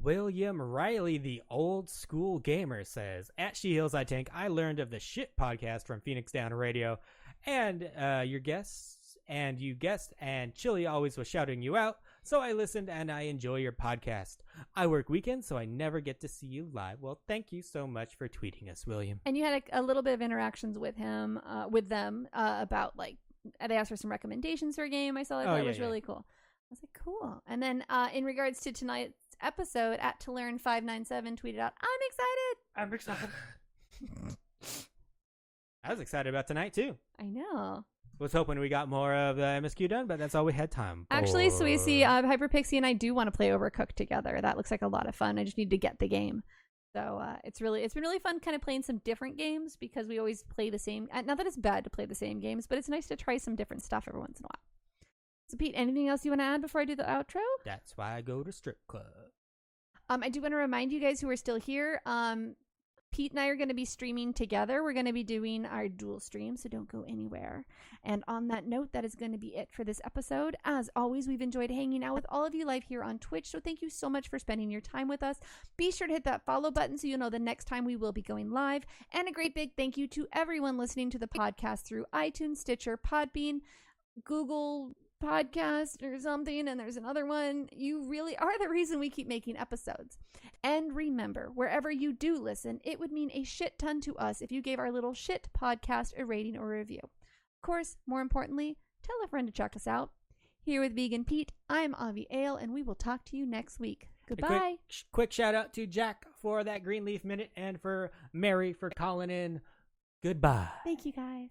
William Riley, the old school gamer, says, at She Heals I Tank, I learned of the Shit podcast from Phoenix Down Radio, and your guests, and you guessed, and Chili always was shouting you out, so I listened and I enjoy your podcast. I work weekends, so I never get to see you live. Well, thank you so much for tweeting us, William. And you had a little bit of interactions with him, with them, about like, they asked for some recommendations for a game. I saw that. That was really cool. I was like, cool. And then in regards to tonight's episode, at ToLearn597 tweeted out, I'm excited. I was excited about tonight, too. I know. Was hoping we got more of the MSQ done, but that's all we had time for. Actually, so we see Hyperpixie and I do want to play Overcooked together. That looks like a lot of fun. I just need to get the game. So it's been really fun kind of playing some different games because we always play the same. Not that it's bad to play the same games, but it's nice to try some different stuff every once in a while. So Pete, anything else you want to add before I do the outro? That's why I go to strip club. I do want to remind you guys who are still here. Pete and I are going to be streaming together. We're going to be doing our dual stream, so don't go anywhere. And on that note, that is going to be it for this episode. As always, we've enjoyed hanging out with all of you live here on Twitch, so thank you so much for spending your time with us. Be sure to hit that follow button so you'll know the next time we will be going live. And a great big thank you to everyone listening to the podcast through iTunes, Stitcher, Podbean, Google Podcast or something, and there's another one. You really are the reason we keep making episodes. And remember, wherever you do listen, it would mean a shit ton to us if you gave our little shit podcast a rating or review. Of course, more importantly, tell a friend to check us out. Here with Vegan Pete, I'm Avi Ale, and we will talk to you next week. Goodbye. Quick shout out to Jack for that Greenleaf Minute and for Mary for calling in. Goodbye. Thank you, guys.